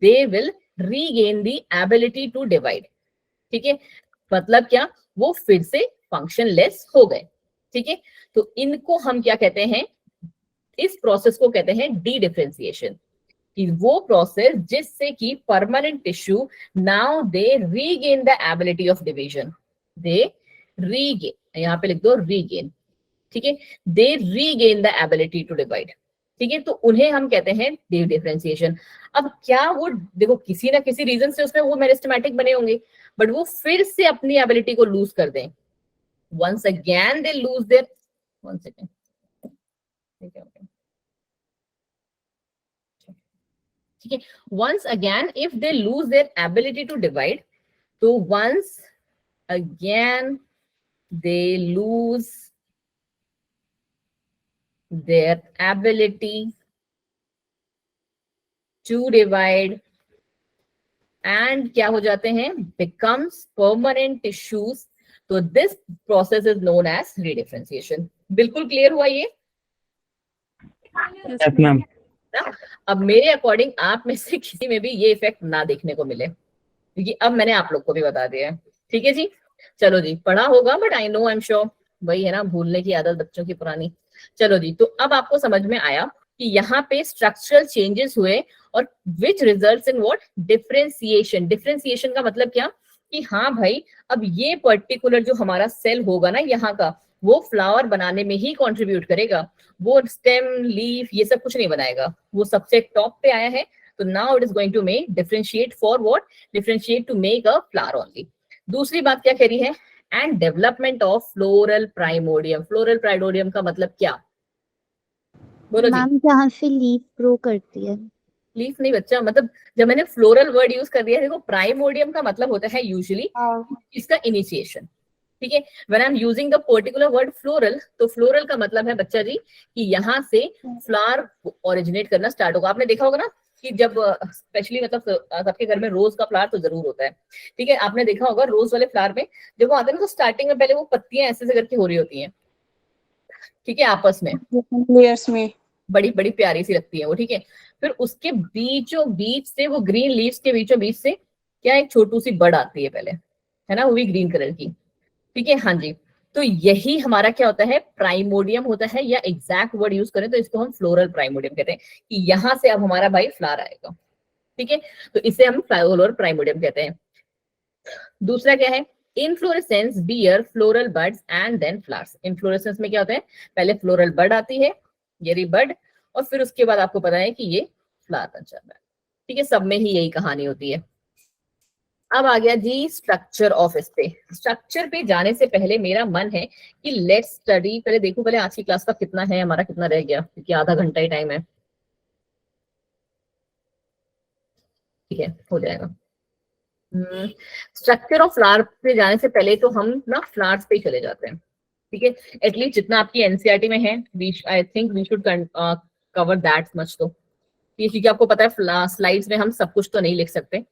They will regain the ability to divide. ठीक है, मतलब क्या, वो फिर से फंक्शनलेस हो गए। ठीक है, तो इनको हम क्या कहते हैं, इस प्रोसेस को कहते हैं डी डिफरेंशिएशन, कि वो प्रोसेस जिससे कि permanent tissue now they regain the ability of division, they regain, यहाँ पे लिख दो रीगेन। ठीक है, they regain the ability to divide. ठीक है, तो उन्हें हम कहते हैं डी डिफरेंशिएशन। अब क्या वो देखो किसी ना किसी रीजन से उसमें वो मेरिस्टेमेटिक बने होंगे, बट वो फिर से अपनी एबिलिटी को लूज कर दें। once again they lose their one second ठीक है, once again if they lose their ability to divide, तो once again they lose their ability to divide and क्या हो जाते हैं, becomes permanent tissues, तो this process is known as redifferentiation. बिल्कुल clear हुआ ये? Yes, ma'am. अब मेरे अकॉर्डिंग आप में से किसी में भी ये इफेक्ट ना देखने को मिले, क्योंकि अब मैंने आप लोग को भी बता दिया है। ठीक है जी, चलो जी, पढ़ा होगा but I know, I am sure, वही है ना, भूलने की आदत बच्चों की पुरानी। चलो जी, तो अब आपको समझ में आया कि यहाँ पे स्ट्रक्चरल चेंजेस हुए और which results in what, differentiation. Differentiation का मतलब क्या कि हाँ भाई, अब ये पर्टिकुलर जो हमारा सेल होगा ना यहाँ का, वो फ्लावर बनाने में ही कंट्रीब्यूट करेगा, वो स्टेम लीफ ये सब कुछ नहीं बनाएगा, वो सबसे टॉप पे आया है। तो now it is going to make differentiate for what, differentiate to make a flower only. दूसरी बात क्या कह रही है, and development of floral primordium. Floral primordium का मतलब क्या, बोलो जी। मैम जहाँ से लीफ ग्रो करती है। लीफ नहीं बच्चा, मतलब जब मैंने फ्लोरल वर्ड यूज कर दिया है, देखो प्राइमोडियम का मतलब होता है यूजुअली इसका इनिशिएशन। ठीक है, when I am using the particular word floral, तो फ्लोरल का मतलब है बच्चा जी कि यहाँ से फ्लावर ओरिजिनेट करना स्टार्ट होगा। आपने देखा होगा ना कि जब स्पेशली मतलब सबके घर में रोज का फ्लावर तो जरूर होता है। ठीक है, आपने देखा होगा रोज वाले फ्लावर में जब वो आते हैं ना, तो स्टार्टिंग में पहले वो पत्तियां ऐसे करके हो रही होती हैं, ठीक है, आपस में लेयर्स में बड़ी बड़ी प्यारी सी लगती है वो। ठीक है, फिर उसके बीचों बीच से वो ग्रीन लीव्स के बीचों बीच से क्या एक छोटू सी बड आती है पहले, है ना, वो भी ग्रीन कलर की। ठीक है, हाँ जी, तो यही हमारा क्या होता है, प्राइमोडियम होता है, या एग्जैक्ट वर्ड यूज करें तो इसको हम फ्लोरल प्राइमोडियम कहते हैं, कि यहाँ से अब हमारा भाई फ्लावर आएगा। ठीक है, तो इसे हम फ्लोरल प्राइमोडियम कहते हैं। दूसरा क्या है, inflorescence bear floral buds and then flowers. Inflorescence में क्या होता है, पहले फ्लोरल बड आती है, ये रही बड, और फिर उसके बाद आपको पता है कि ये फ्लावर बन जाता है। ठीक है, सब में ही यही कहानी होती है। अब आ गया जी स्ट्रक्चर ऑफ स्टे। स्ट्रक्चर पे जाने से पहले मेरा मन है कि लेट्स स्टडी, पहले देखो पहले आज की क्लास का कितना है, हमारा कितना रह गया, क्योंकि आधा घंटा ही टाइम है। ठीक है, हो जाएगा। स्ट्रक्चर ऑफ फ्लावर पे जाने से पहले तो हम ना फ्लावर्स पे ही चले जाते हैं। ठीक है, एटलीस्ट जितना आपकी एनसीईआरटी में है, I think we should cover that much. तो क्योंकि आपको पता है स्लाइड्स में हम सब कुछ तो नहीं लिख सकते,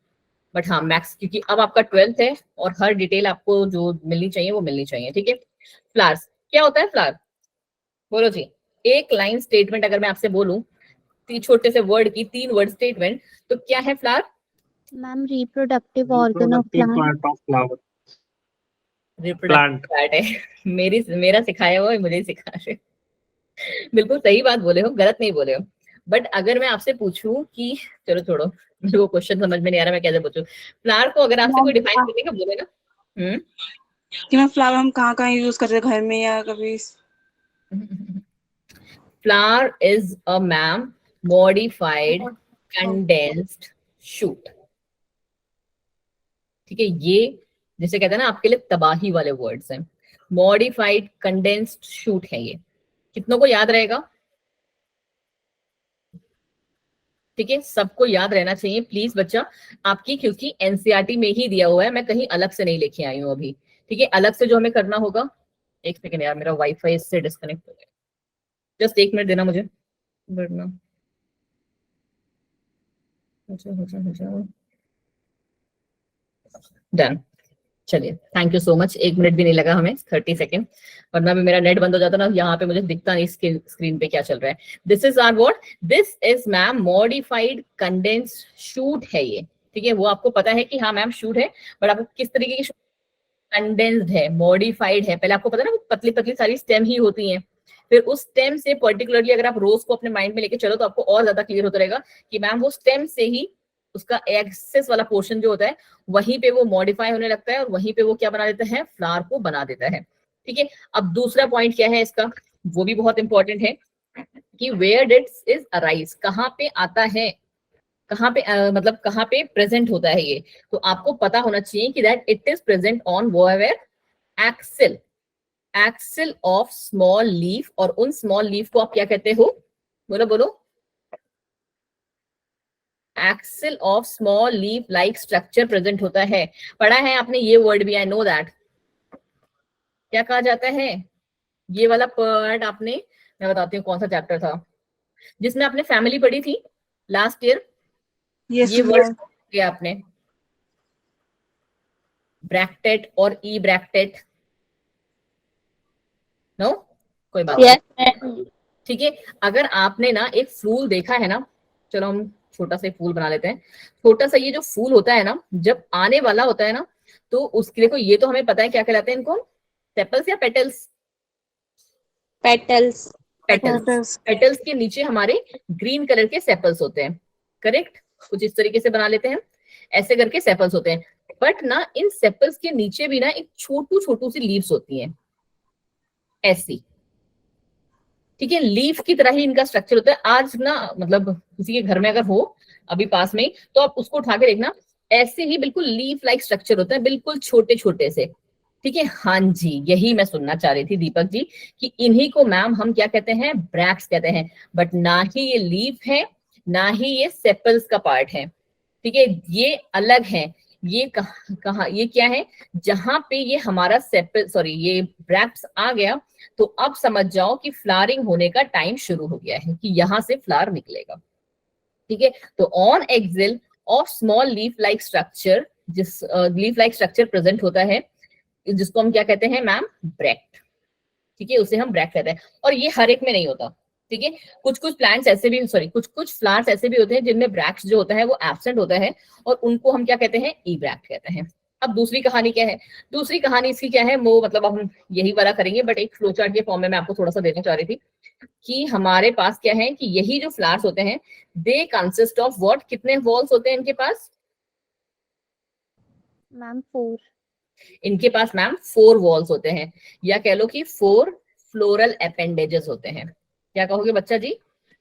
बट हाँ मैक्स, क्योंकि अब आपका 12th है और हर डिटेल आपको जो मिलनी चाहिए वो मिलनी चाहिए। ठीक है, फ्लावर्स क्या होता है, फ्लावर बोलो जी, एक लाइन स्टेटमेंट अगर मैं आपसे बोलूं छोटे से वर्ड की 3 वर्ड स्टेटमेंट, तो क्या है flower? Ma'am reproductive organ of Reproductive plant. part of flower. Reproductive Plant. Part है। मेरा सिखाया हुआ है, मुझे ही सिखा रहे हो। बिल्कुल सही बात बोले हो, गलत नहीं बोले हो। बट अगर मैं आपसे पूछूं कि, चलो छोड़ो, मेरे को क्वेश्चन समझ में नहीं आ रहा मैं कैसे पूछूं। फ्लावर को अगर आपसे कोई डिफाइन करने का बोले ना, कि मैं फ्लावर हम कहाँ कहाँ यूज करते हैं, घर में या कभी? flower is a ma'am modified condensed shoot। ठीक है, ये जैसे कहते हैं ना आपके लिए तबाही वाले वर्ड्स हैं। मॉडिफाइड कंडेंस्ड शूट है ये। कितनों को याद रहेगा? ठीक है, सबको याद रहना चाहिए प्लीज बच्चा आपकी, क्योंकि एनसीईआरटी में ही दिया हुआ है, मैं कहीं अलग से नहीं लेके आई हूँ अभी। ठीक है, अलग से जो हमें करना होगा, एक सेकेंड यार, मेरा वाईफाई इससे डिस्कनेक्ट हो गया, जस्ट 1 मिनट देना मुझे। डन, चलिए, thank you so much. 1 minute भी नहीं लगा हमें, 30 सेकेंड, वरना भी मेरा नेट बंद हो जाता ना, यहाँ पे मुझे दिखता नहीं स्क्रीन पे क्या चल रहा है। This is are what, this is ma'am modified condensed shoot है ये। ठीक है, वो आपको पता है कि हाँ मैम शूट है, बट आपको किस तरीके की कंडेंस्ड है, मॉडिफाइड है। पहले आपको पता है ना पतली पतली सारी स्टेम ही होती है, फिर उस स्टेम से पर्टिकुलरली अगर आप रोज को अपने माइंड में लेके चलो तो आपको और ज्यादा क्लियर होता रहेगा कि मैम वो स्टेम से ही उसका एक्सेस वाला पोर्शन जो होता है वहीं पे वो मॉडिफाई होने लगता है और वहीं पे वो क्या बना देता है, फ्लावर को बना देता है। ठीक है, अब दूसरा पॉइंट क्या है इसका, वो भी बहुत इंपॉर्टेंट है कि वेयर डिड इज अराइज, कहाँ पे आता है, कहाँ पे मतलब कहाँ पे प्रेजेंट होता है ये। तो आपको पता होना चाहिए कि that it is present on where axil, axil of small leaf. और उन स्मॉल लीफ को आप क्या कहते हो, बोलो बोलो? Axle of small leaf like structure present होता है। पढ़ा है आपने ये वर्ड भी, आई नो दैट। क्या कहा जाता है ये वाला पार्ट आपने, मैं बताती हूँ कौन सा चैप्टर था जिसमें आपने फैमिली पढ़ी थी लास्ट ईयर। ये वर्ड किया आपने, ब्रैकेट और ई ब्रैकेट, नो कोई बात नहीं। ठीक है, अगर आपने ना एक फूल देखा है ना, चलो हम छोटा सा फूल बना लेते हैं। छोटा सा ये जो फूल होता है ना, जब आने वाला होता है ना, तो उसके देखो ये तो हमें पता है क्या कहलाते हैं इनको, सेपल्स या पेटल्स? पेटल्स। पेटल्स। पेटल्स के नीचे हमारे ग्रीन कलर के सेपल्स होते हैं, करेक्ट? कुछ इस तरीके से बना लेते हैं, ऐसे करके सेपल्स होते हैं। बट ना इन सेपल्स के नीचे भी ना एक छोटू छोटू सी लीव्स होती हैं, ऐसी। ठीक है, लीफ की तरह ही इनका स्ट्रक्चर होता है। आज ना मतलब किसी के घर में अगर हो अभी पास में, तो आप उसको उठा के देखना, ऐसे ही बिल्कुल लीफ लाइक स्ट्रक्चर होता है, बिल्कुल छोटे छोटे से। ठीक है, हाँ जी, यही मैं सुनना चाह रही थी दीपक जी, कि इन्हीं को मैम हम क्या कहते हैं, ब्रैक्ट्स कहते हैं। बट ना ही ये लीफ है, ना ही ये सेपल्स का पार्ट है। ठीक है, ये अलग है। ये कहा ये क्या है, जहां पे ये हमारा सेपल सॉरी ये ब्रैक्ट्स आ गया, तो अब समझ जाओ कि फ्लावरिंग होने का टाइम शुरू हो गया है, कि यहां से फ्लावर निकलेगा। ठीक है, तो on axle of small leaf like structure, जिस लीफ लाइक स्ट्रक्चर प्रेजेंट होता है, जिसको हम क्या कहते हैं मैम, ब्रैक्ट। ठीक है, उसे हम ब्रैक्ट कहते हैं। और ये हर एक में नहीं होता। ठीक है, कुछ कुछ प्लांट्स ऐसे भी, सॉरी कुछ कुछ फ्लावर्स ऐसे भी होते हैं जिनमें ब्रैक्ट जो होता है वो एब्सेंट होता है, और उनको हम क्या कहते हैं, ई ब्रैक्ट कहते हैं। अब दूसरी कहानी क्या है, दूसरी कहानी इसकी क्या है, वो मतलब अब हम यही वाला करेंगे, बट एक फ्लो चार्ट के फॉर्म में मैं आपको थोड़ा सा देना चाह रही थी कि हमारे पास क्या है, कि यही जो फ्लावर्स होते हैं दे कंसिस्ट ऑफ व्हाट, कितने वॉल्स होते हैं इनके पास? मैम 4। इनके पास मैम 4 वॉल्स होते हैं, या कह लो कि 4 फ्लोरल अपेंडेजेस होते हैं। क्या कहोगे बच्चा जी?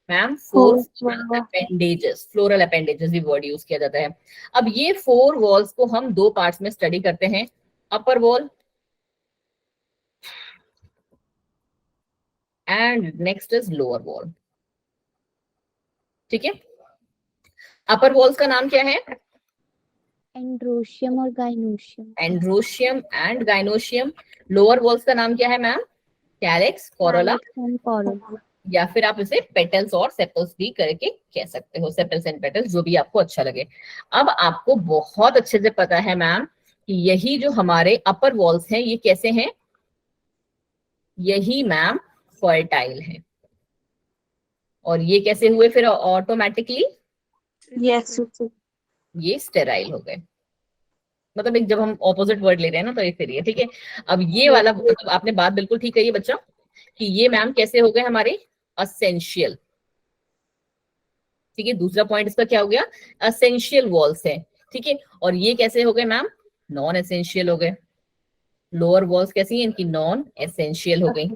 मैम 4 अपेंडेजेस, फ्लोरल अपेंडेजेस भी वर्ड यूज किया जाता है। अब ये 4 वॉल्स को हम 2 पार्ट्स में स्टडी करते हैं, upper wall and next is lower wall. ठीक है, अपर वॉल्स का नाम क्या है? एंड्रोशियम और gynoecium. Androecium and gynoecium. Lower walls का नाम क्या है मैम? कैलिक्स, कोरोला, या फिर आप इसे पेटल्स और सेपल्स भी करके कह सकते हो, सेपल्स एंड पेटल्स, जो भी आपको अच्छा लगे। अब आपको बहुत अच्छे से पता है मैम कि यही जो हमारे अपर वॉल्स हैं ये कैसे हैं, यही मैम फर्टाइल है। और ये कैसे हुए फिर ऑटोमेटिकली? Yes. ये स्टेराइल हो गए। मतलब एक जब हम ऑपोजिट वर्ड ले रहे हैं ना तो इसलिए, ठीक है। अब ये वाला मतलब आपने बात बिल्कुल ठीक कही है बच्चा, कि ये मैम कैसे हो गए हमारे असेंशियल, ठीक है। दूसरा पॉइंट इसका क्या हो गया? असेंशियल वॉल्स है, ठीक है। और ये कैसे हो गए मैम? नॉन एसेंशियल हो गए। लोअर वॉल्स कैसी हैं? इनकी नॉन एसेंशियल हो गई,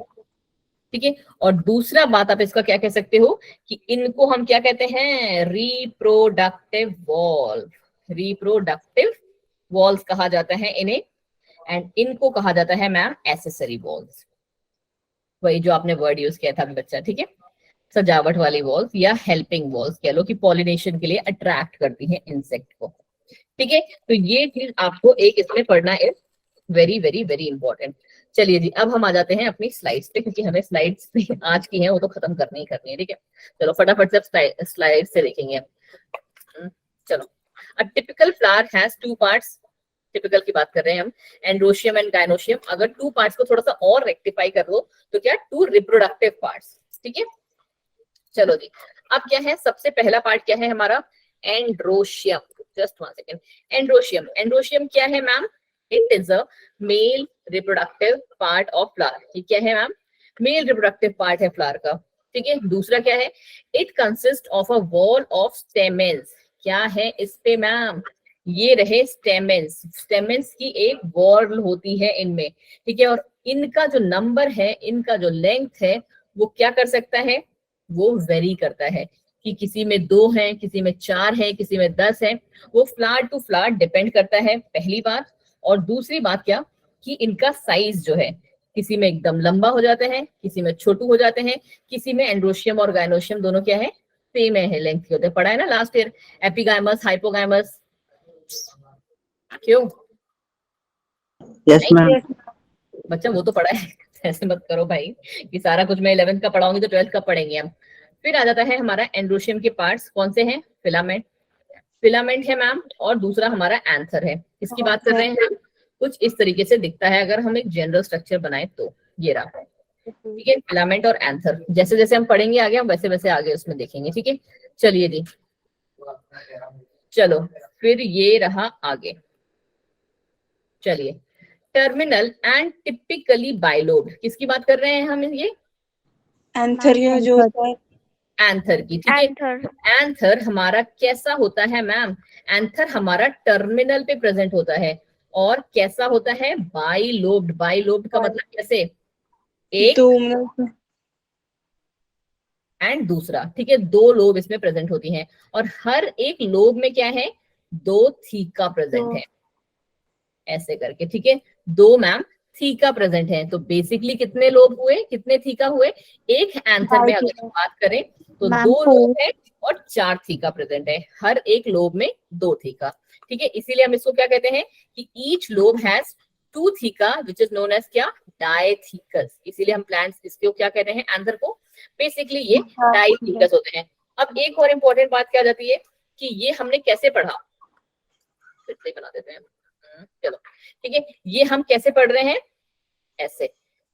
ठीक है। और दूसरा बात आप इसका क्या कह सकते हो कि इनको हम क्या कहते हैं? Reproductive wall. रिप्रोडक्टिव वॉल्स कहा जाता है इन्हें, एंड इनको कहा जाता है मैम एसेसरी वॉल्स। वही जो आपने वर्ड यूज किया था अभी बच्चा, ठीक है। सजावट वाली वॉल्स या हेल्पिंग वॉल्स कह लो, कि पॉलिनेशन के लिए अट्रैक्ट करती हैं इंसेक्ट को, ठीक है। तो ये चीज आपको एक इसमें पढ़ना is very very very important. चलिए जी, अब हम आ जाते हैं अपनी स्लाइड्स पे, क्योंकि हमें स्लाइड्स आज की हैं वो तो खत्म करनी ही करनी है, ठीक है। चलो फटाफट से स्लाइड से देखेंगे। चलो, a typical flower has two parts. Typical की बात कर रहे हैं हम, एंड्रोशियम एंड गायनोशियम। अगर टू पार्ट्स को थोड़ा सा और रेक्टिफाई कर दो तो क्या? टू रिप्रोडक्टिव पार्ट्स, ठीक है। चलो जी, अब क्या है? सबसे पहला पार्ट क्या है हमारा? Androecium. Just 1 second. Androecium, androecium क्या है ma'am? It is a male reproductive part of flower. ये क्या है मैम? मेल रिप्रोडक्टिव पार्ट है फ्लावर का, ठीक है। दूसरा क्या है? It consist of a wall of stamens. क्या है इस पे मैम? ये रहे स्टेमेंस। स्टेमेंस की एक वॉल होती है इनमें, ठीक है। और इनका जो नंबर है, इनका जो लेंथ है, वो क्या कर सकता है? वो वेरी करता है, कि किसी में 2 हैं, किसी में 4 हैं, किसी में 10 हैं। वो फ्लावर टू फ्लावर डिपेंड करता है, पहली बात। और दूसरी बात क्या? कि इनका साइज जो है, किसी में एकदम लंबा हो जाते हैं, किसी में छोटू हो जाते हैं, किसी में एंड्रोशियम और गायनोशियम दोनों क्या है? सेम है, लेंथ के होते हैं। पढ़ा है ना लास्ट ईयर, एपिगाइमस, हाइपोगाइमस। क्यों? Yes, ma'am. बच्चा वो तो पढ़ा है। ऐसे मत करो भाई कि सारा कुछ मैं 11th का पढ़ाऊंगी तो 12th का पढ़ेंगे हम। फिर आ जाता है हमारा एंड्रोशियम के पार्ट्स, कौन से हैं? फिलामेंट। फिलामेंट है मैम, और दूसरा हमारा एंथर है। इसकी बात कर रहे हैं हम। कुछ इस तरीके से दिखता है अगर हम एक जनरल स्ट्रक्चर बनाए तो। ये रहा, ठीक है, फिलामेंट और एंथर। जैसे जैसे हम पढ़ेंगे आगे, हम वैसे वैसे आगे उसमें देखेंगे, ठीक है। चलिए जी, चलो फिर ये रहा आगे। चलिए, टर्मिनल एंड टिपिकली बाइलोब, किसकी बात कर रहे हैं हम? ये एंथरिया जो होता है, एंथर की, ठीक है। एंथर हमारा कैसा होता है मैम? एंथर हमारा टर्मिनल पे प्रेजेंट होता है, और कैसा होता है? बाइलोब्ड। बाइलोब्ड का मतलब कैसे? एक दो मिनट एंड दूसरा, ठीक है। 2 लोब इसमें प्रेजेंट होती हैं, और हर एक लोब में क्या है? 2 थीका प्रेजेंट है, ऐसे करके, ठीक है। 2 मैम थीका प्रेजेंट है। तो बेसिकली कितने लोब हुए, कितने थीका हुए? एक एंथर में अगर हम बात करें तो 2 लोब है और 4 थीका प्रेजेंट है। हर एक लोब में 2 थीका, ठीक है। इसीलिए हम इसको क्या कहते हैं कि each lobe has 2 theca, which is known as क्या? डायथीकस। इसीलिए हम प्लांट्स इसको क्या कहते हैं? एंथर को। बेसिकली ये डायथीकस होते हैं। अब एक और इम्पोर्टेंट बात क्या जाती है कि ये हमने कैसे पढ़ा? फिर से बना देते हैं, चलो, ठीक है। ये हम कैसे पढ़ रहे हैं? ऐसे,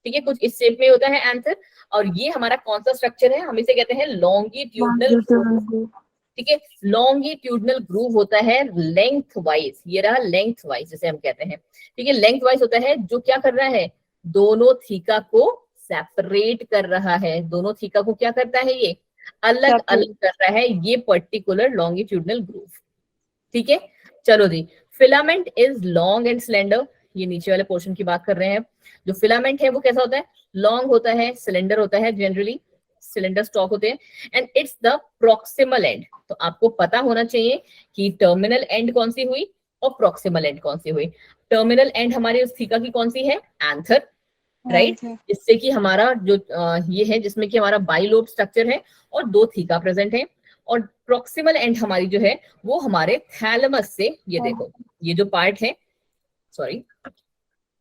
ठीक है। कुछ इस शेप में होता है एंथर, और ये हमारा कौन सा स्ट्रक्चर है? हम इसे कहते हैं लॉन्गिट्यूडनल ग्रूव, ठीक है। लॉन्गिट्यूडनल ग्रूव होता है लेंथ वाइज। ये रहा लेंथ वाइज, जिसे हम कहते हैं, ठीक है। लेंथ वाइज होता है, जो क्या कर रहा है? दोनों थीका को सेपरेट कर रहा है। दोनों थीका को क्या करता है? ये अलग अलग कर रहा है, ये पर्टिकुलर लॉन्गिट्यूडनल ग्रूव, ठीक है। चलो जी, filament is long and slender. ये नीचे वाले पोर्शन की बात कर रहे हैं। जो फिलामेंट है वो कैसा होता है? लॉन्ग होता है, सिलेंडर होता है, जनरली सिलेंडर स्टॉक होते हैं, and it's the proximal and. तो आपको पता होना चाहिए कि टर्मिनल एंड कौन सी हुई और प्रॉक्सिमल एंड कौन सी हुई। टर्मिनल एंड हमारी उस थीका की कौन सी है? Anther, right. जिससे कि हमारा जो ये है, जिसमें कि हमारा बाइलोब स्ट्रक्चर है और 2 थीका प्रेजेंट है। और प्रॉक्सिमल एंड हमारी जो है वो हमारे थैलेमस से, ये देखो, ये जो पार्ट है, सॉरी,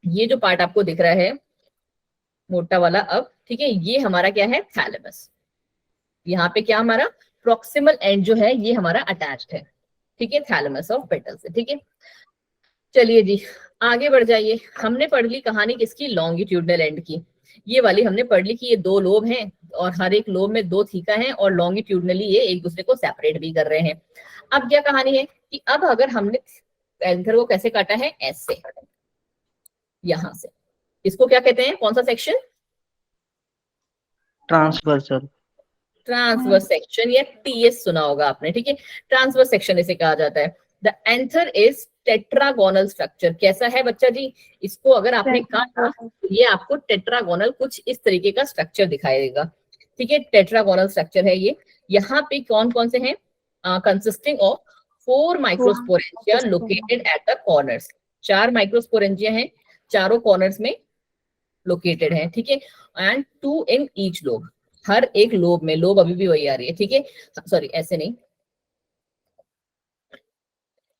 ये जो पार्ट आपको दिख रहा है मोटा वाला, अब ठीक है, ये हमारा क्या है? थैलेमस। यहाँ पे क्या हमारा प्रॉक्सिमल एंड जो है ये हमारा अटैच्ड है, ठीक है, थैलेमस ऑफ पेटल से, ठीक है। चलिए जी, आगे बढ़ जाइए। हमने पढ़ ली कहानी किसकी? लॉन्गिट्यूडनल एंड की। ये वाली हमने पढ़ ली कि ये 2 लोब हैं और हर एक लोब में 2 थीका हैं और लॉन्गिट्यूडनली ये एक दूसरे को सेपरेट भी कर रहे हैं। अब क्या कहानी है कि अब अगर हमने एंथर को कैसे काटा है, ऐसे, यहां से, इसको क्या कहते हैं, कौन सा सेक्शन, ट्रांसवर्सल। ट्रांसवर्स सेक्शन या टीएस सुना होगा आपने, ठीक है, ट्रांसवर्स सेक्शन इसे कहा जाता है। The anther is tetragonal structure. कैसा है बच्चा जी, इसको अगर आपने काटा तो ये आपको टेट्रागोनल कुछ इस तरीके का स्ट्रक्चर दिखाई देगा, ठीक है, टेट्रागोनल स्ट्रक्चर है ये। यहाँ पे कौन कौन से हैं, consisting of 4 microsporangia located at the corners. 4 microsporangia हैं, चारों कॉर्नर्स में लोकेटेड है, ठीक है, एंड 2 इन ईच लोब, हर एक लोब में, लोब अभी भी वही आ रही है, ठीक है, सॉरी ऐसे नहीं,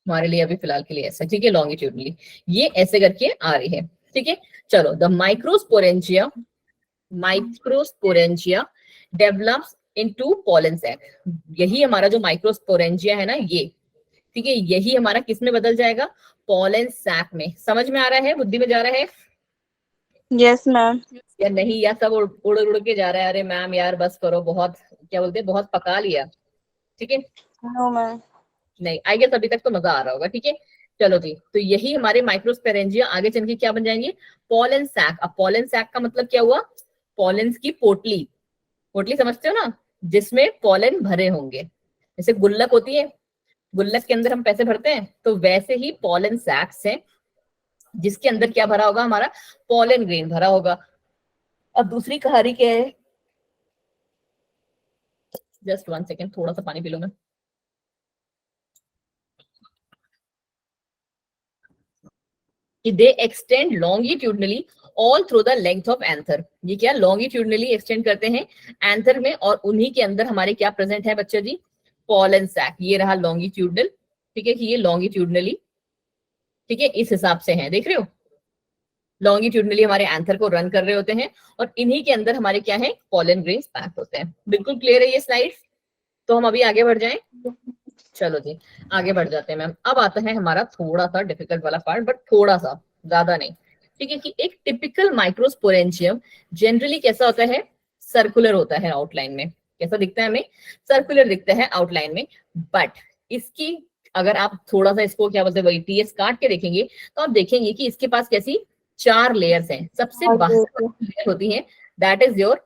हमारे लिए अभी फिलहाल के लिए ऐसा, ठीक है, लॉन्गिट्यूडनली ये ऐसे करके आ रही है, ठीक है। चलो, the microsporangia develops into pollen sac. यही हमारा जो माइक्रोस्पोरेंजिया है ना ये, ठीक है, यही हमारा किस में बदल जाएगा, पॉलन सैक में। समझ में आ रहा है, बुद्धि में जा रहा है यस मैम। या नहीं, या सब उड़ उड़ के जा रहा है, अरे मैम यार बस करो, बहुत क्या बोलते हैं, बहुत पका लिया, ठीक है, नो मैम। नहीं आई गेस अभी तक तो मजा आ रहा होगा, ठीक है। चलो जी, तो यही हमारे माइक्रोस्पोरेंजिया आगे चल के क्या बन जाएंगे, पॉलन सैक। अब पॉलन सैक का मतलब क्या हुआ, पॉलेंस की पोटली, पोटली समझते हो ना, जिसमें पॉलन भरे होंगे, जैसे गुल्लक होती है, गुल्लक के अंदर हम पैसे भरते हैं, तो वैसे ही पॉलन सैक्स हैं जिसके अंदर क्या भरा होगा, हमारा पॉलन ग्रेन भरा होगा। अब दूसरी कहानी क्या है, जस्ट 1 सेकेंड, थोड़ा सा पानी पी लो मैं। दे extend longitudinally all through the length of anther. ये क्या लॉन्गिट्यूडनली एक्सटेंड करते हैं एंथर में, और उन्हीं के अंदर हमारे क्या प्रेजेंट है बच्चा जी, पॉलन सैक। ये रहा लॉन्गिट्यूडनल, ठीक है, कि ये लॉन्गिट्यूडनली, ठीक है, इस हिसाब से है, देख रहे हो, लॉन्गिट्यूडनली हमारे एंथर को रन कर रहे होते हैं और इन्हीं के अंदर हमारे क्या है, पॉलन ग्रेन्स पैक होते हैं। बिल्कुल क्लियर है ये स्लाइड, तो हम अभी आगे बढ़ जाएं। चलो जी आगे बढ़ जाते हैं मैम। अब आता है हमारा थोड़ा सा डिफिकल्ट वाला पार्ट, बट थोड़ा सा, ज्यादा नहीं, ठीक है, कि एक टिपिकल माइक्रोस्पोरेंजियम जनरली कैसा होता है, सर्कुलर होता है आउटलाइन में। कैसा दिखता है हमें, सर्कुलर दिखता है आउटलाइन में, बट इसकी अगर आप थोड़ा सा इसको क्या बोलते हैं, वही टीएस काट के देखेंगे तो आप देखेंगे कि इसके पास कैसी 4 लेयर्स हैं। सबसे बाहर लेयर होती है, that is your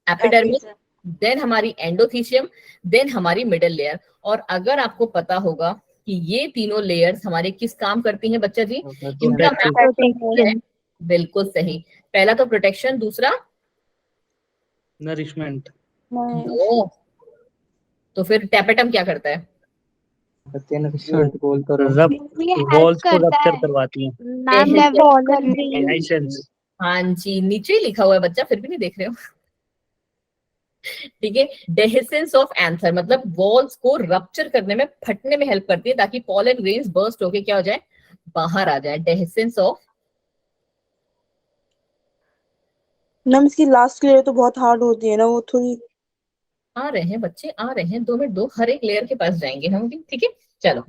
epidermis, then हमारी एंडोथीशियम, देन हमारी मिडिल लेयर। और अगर आपको पता होगा कि ये तीनों लेयर्स हमारे किस काम करती हैं बच्चा जी, इनका है, बिल्कुल सही, पहला तो प्रोटेक्शन, दूसरा नरिशमेंट। ओ, तो फिर टैपेटम क्या करता है, वॉल्स को रप्चर करवाती हैं। मैम मैं वो कर रही हूँ। लाइसेंस। हाँ जी, नीचे ही लिखा हुआ है बच्चा, फिर भी नहीं देख रहे हो, ठीक है। डेहिसेंस ऑफ एंथर मतलब वॉल्स को रप्चर करने में, फटने में हेल्प करती है, ताकि पॉलन ग्रेन्स बर्स्ट होके क्या हो जाए, बाहर आ जाए। डेहिसेंस ऑफ, मैम इसकी लास्ट लेयर तो बहुत हार्ड होती है ना, वो थोड़ी। आ रहे हैं बच्चे, आ रहे हैं, 2 मिनट दो, हर एक लेयर के पास जाएंगे हम भी, ठीक है। चलो,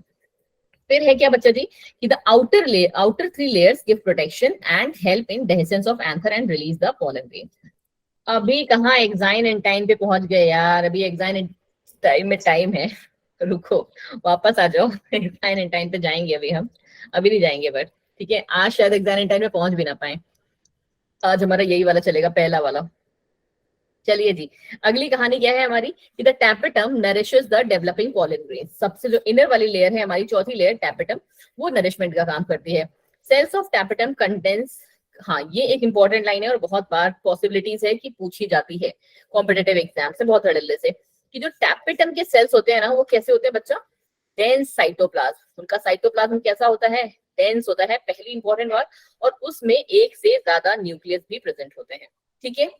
फिर है क्या बच्चा जी कि the outer 3 layers give protection and help in dehiscence of anther and release the pollen grain. अभी कहाँ एग्जाइन इन टाइम पे पहुंच गए यार, अभी एग्जाइन इन टाइम में टाइम है, रुको वापस आ जाओ, एग्जाइन इन टाइम पे जाएंगे अभी हम, अभी नहीं जाएंगे बट ठीक है, आज शायद एग्जाइन इन टाइम पे पहुंच भी ना पाए, आज हमारा यही वाला चलेगा, पहला वाला। चलिए जी, अगली कहानी क्या है हमारी कि the tapetum nourishes the developing pollen grain. सबसे जो इनर वाली लेयर है हमारी, चौथी लेयर टैपेटम, वो नरिशमेंट का काम करती है। सेल्स ऑफ टैपेटम कंडेंस, हाँ ये एक इंपॉर्टेंट लाइन है और बहुत बार पॉसिबिलिटीज है कि पूछी जाती है कॉम्पिटिटिव एग्जाम से बहुत रड़ल्ले से, कि जो टैपेटम के सेल्स होते हैं ना, वो कैसे होते हैं बच्चा, डेंस साइटोप्लाज्म। उनका साइटोप्लाज्म कैसा होता है, डेंस होता है, पहली इंपॉर्टेंट बात, और उसमें एक से ज्यादा न्यूक्लियस भी प्रेजेंट होते हैं, ठीक है।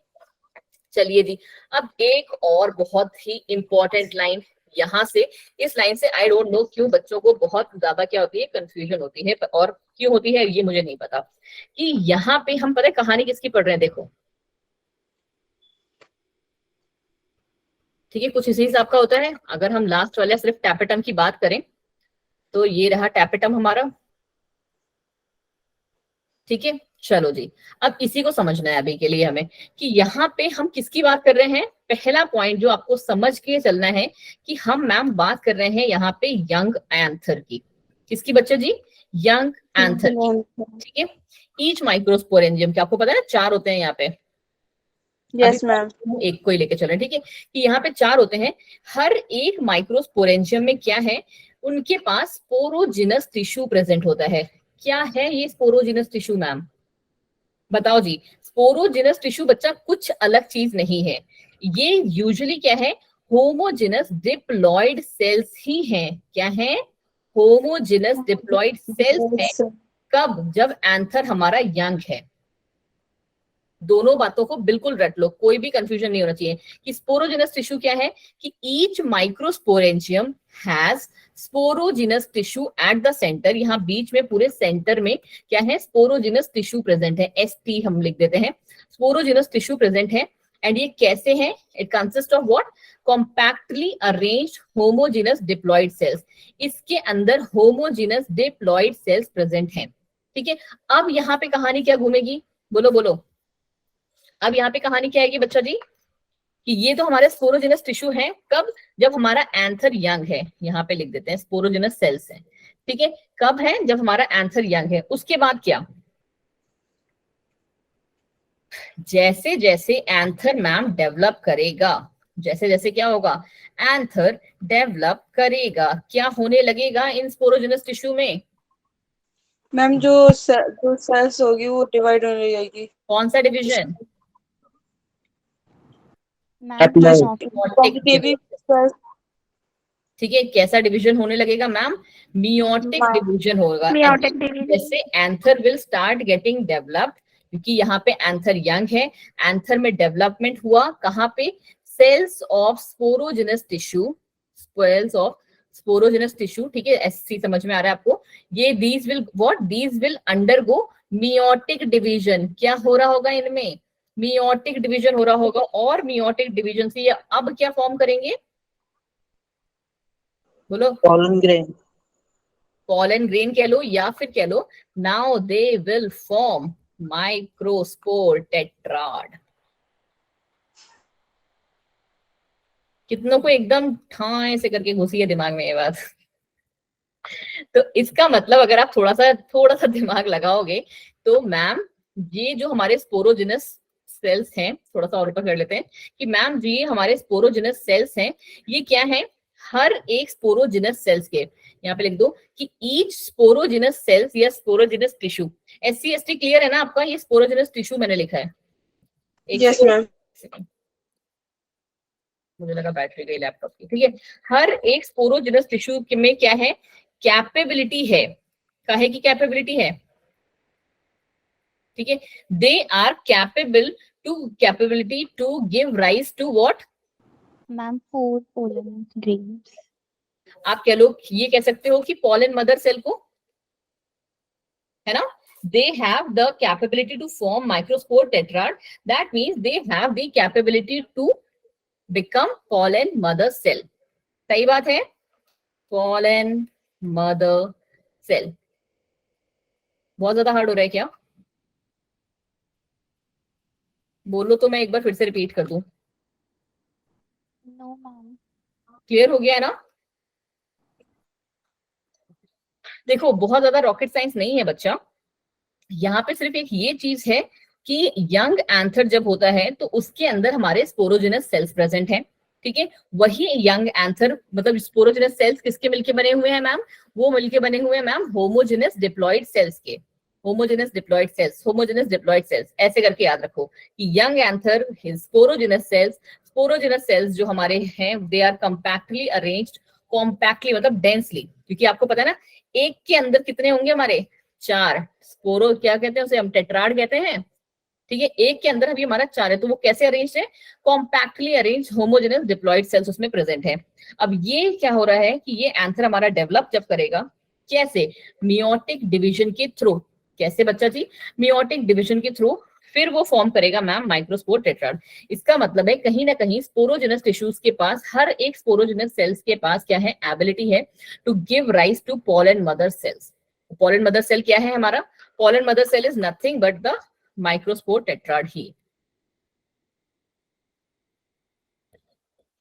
चलिए जी, अब एक और बहुत ही इंपॉर्टेंट लाइन यहाँ से, इस लाइन से आई डोंट नो क्यों बच्चों को बहुत ज्यादा क्या होती है, कंफ्यूजन होती है, और क्यों होती है ये मुझे नहीं पता, कि यहाँ पे हम पता है कहानी किसकी पढ़ रहे हैं, देखो ठीक है, कुछ इसी हिसाब का होता है। अगर हम लास्ट वाले सिर्फ टैपेटम की बात करें तो ये रहा टैपेटम हमारा, ठीक है, चलो जी, अब इसी को समझना है अभी के लिए हमें कि यहाँ पे हम किसकी बात कर रहे हैं। पहला पॉइंट जो आपको समझ के चलना है कि हम मैम बात कर रहे हैं यहाँ पे यंग एंथर की। किसकी बच्चे जी? यंग एंथर की, ठीक है। ईच माइक्रोस्पोरेंजियम, क्या आपको पता है ना 4 होते हैं यहाँ पे? Yes ma'am. एक को ही लेके चल रहे हैं, ठीक है, कि यहाँ पे 4 होते हैं। हर एक माइक्रोस्पोरेंजियम में क्या है, उनके पास स्पोरोजिनस टिश्यू प्रेजेंट होता है। क्या है ये स्पोरोजिनस टिश्यू मैम? बताओ जी। स्पोरोजिनस टिश्यू बच्चा कुछ अलग चीज नहीं है, ये यूजुअली क्या है, होमोजिनस डिप्लॉइड सेल्स ही हैं। क्या है? होमोजिनस डिप्लॉइड सेल्स है। कब? जब एंथर हमारा यंग है। दोनों बातों को बिल्कुल रट लो, कोई भी कंफ्यूजन नहीं होना चाहिए कि स्पोरोजिनस टिश्यू क्या है, कि each microsporangium has sporogenous tissue at the centre. यहाँ बीच में पूरे सेंटर में क्या है, स्पोरोजिनस टिश्यू प्रेजेंट है। एसटी हम लिख देते हैं, स्पोरोजिनस टिश्यू प्रेजेंट है। एंड ये कैसे है? It consist of what? Compactly arranged homogeneous diploid sales. इसके अंदर होमोजिनस डिप्लॉइड सेल्स प्रेजेंट हैं, ठीक है। अब यहाँ पे कहानी क्या घूमेगी? बोलो बोलो। अब यहाँ पे कहानी क्या आएगी बच्चा जी, कि ये तो हमारे स्पोरोजिनस टिश्यू है। कब? जब हमारा एंथर यंग है। यहाँ पे लिख देते हैं स्पोरोजिनस सेल्स है, ठीक है। कब है? जब हमारा एंथर यंग है। उसके बाद क्या? जैसे जैसे एंथर मैम डेवलप करेगा, जैसे जैसे क्या होगा, एंथर डेवलप करेगा, क्या होने लगेगा इन स्पोरोजिनस टिश्यू में? मैम जो सेल्स होगी वो डिवाइड होने जाएगी। कौन सा डिवीजन? ठीक है, कैसा डिवीजन होने लगेगा मैम? मियोटिक डिवीजन होगा। जैसे anther will start getting developed, क्योंकि यहाँ पे एंथर यंग है, एंथर में डेवलपमेंट हुआ कहाँ पे? Cells of sporogenous tissue, cells of sporogenous tissue, ठीक है। एससी समझ में आ रहा है आपको? ये these will what? These will undergo meiotic division. क्या हो रहा होगा इनमें? मियोटिक डिवीजन हो रहा होगा। और मियोटिक डिवीजन से ये अब क्या फॉर्म करेंगे? बोलो। pollen grain. पॉलन ग्रेन कह लो या फिर कह लो now they will form microspore tetrad. कितनों को एकदम ठाए से करके घुसी है दिमाग में ये बात? तो इसका मतलब अगर आप थोड़ा सा दिमाग लगाओगे तो मैम ये जो हमारे स्पोरोजिनस सेल्स हैं, थोड़ा सा और ऊपर कर लेते हैं कि मैम जी हमारे स्पोरोजिनस सेल्स हैं, ये क्या है? हर एक स्पोरोजिनस सेल्स के, यहाँ पे लिख दो कि ईच स्पोरोजिनस सेल्स या sporogenous tissue. SC ST clear है ना आपका? ये स्पोरोजिनस टिश्यू मैंने लिखा है। Yes ma'am. मुझे लगा बैटरी गई लैपटॉप की, ठीक है। हर एक स्पोरोजिनस टिश्यू में क्या है? कैपेबिलिटी है। काहे की कैपेबिलिटी है? ठीक है, they are capability to give rise to what? Ma'am pollen grains. आप कह लो, ये कह सकते हो कि पॉलन मदर सेल को, है ना, they have the capability to form microspore tetrad. That means they have the capability to become pollen mother cell. सही बात है? pollen mother cell। बहुत ज्यादा हार्ड हो रहा है क्या? बोलो तो मैं एक बार फिर से रिपीट कर दूं। No ma'am. क्लियर हो गया है ना? देखो बहुत ज्यादा रॉकेट साइंस नहीं है बच्चा, यहाँ पे सिर्फ एक ये चीज है कि यंग एंथर जब होता है तो उसके अंदर हमारे स्पोरोजिनस सेल्स प्रेजेंट हैं, ठीक है। वही यंग एंथर मतलब स्पोरोजिनस सेल्स किसके मिलके बने हुए हैं मैम? वो मिलके बने हुए हैं मैम होमोजिनस डिप्लॉइड सेल्स के। Homogeneous diploid sales, homogeneous diploid sales, ऐसे करके याद रखो कि यंग एंथर स्पोरोजिनस सेल्स जो हमारे हैं they are compactly arranged, compactly मतलब डेंसली, क्योंकि आपको पता है ना एक के अंदर कितने होंगे हमारे? 4 स्पोरो, क्या कहते हैं उसे हम? टेट्राड कहते हैं, ठीक है। एक के अंदर अभी हमारा 4 है, तो वो कैसे अरेंज है? Compactly arrange homogeneous diploid sales उसमें प्रेजेंट है। अब ये क्या हो रहा है कि ये एंथर हमारा डेवलप जब करेगा, कैसे? मियोटिक डिवीजन के थ्रू। कैसे बच्चा जी? मियोटिक डिवीजन के थ्रू, फिर वो फॉर्म करेगा मैम माइक्रोस्पोर टेट्राड। इसका मतलब है कहीं ना कहीं स्पोरोजिनस टिश्यूज के पास, हर एक स्पोरोजिनस सेल्स के पास क्या है? एबिलिटी है to give rise to pollen mother cells. Pollen mother cell क्या है हमारा? pollen mother cell is nothing but the microspore tetrad ही।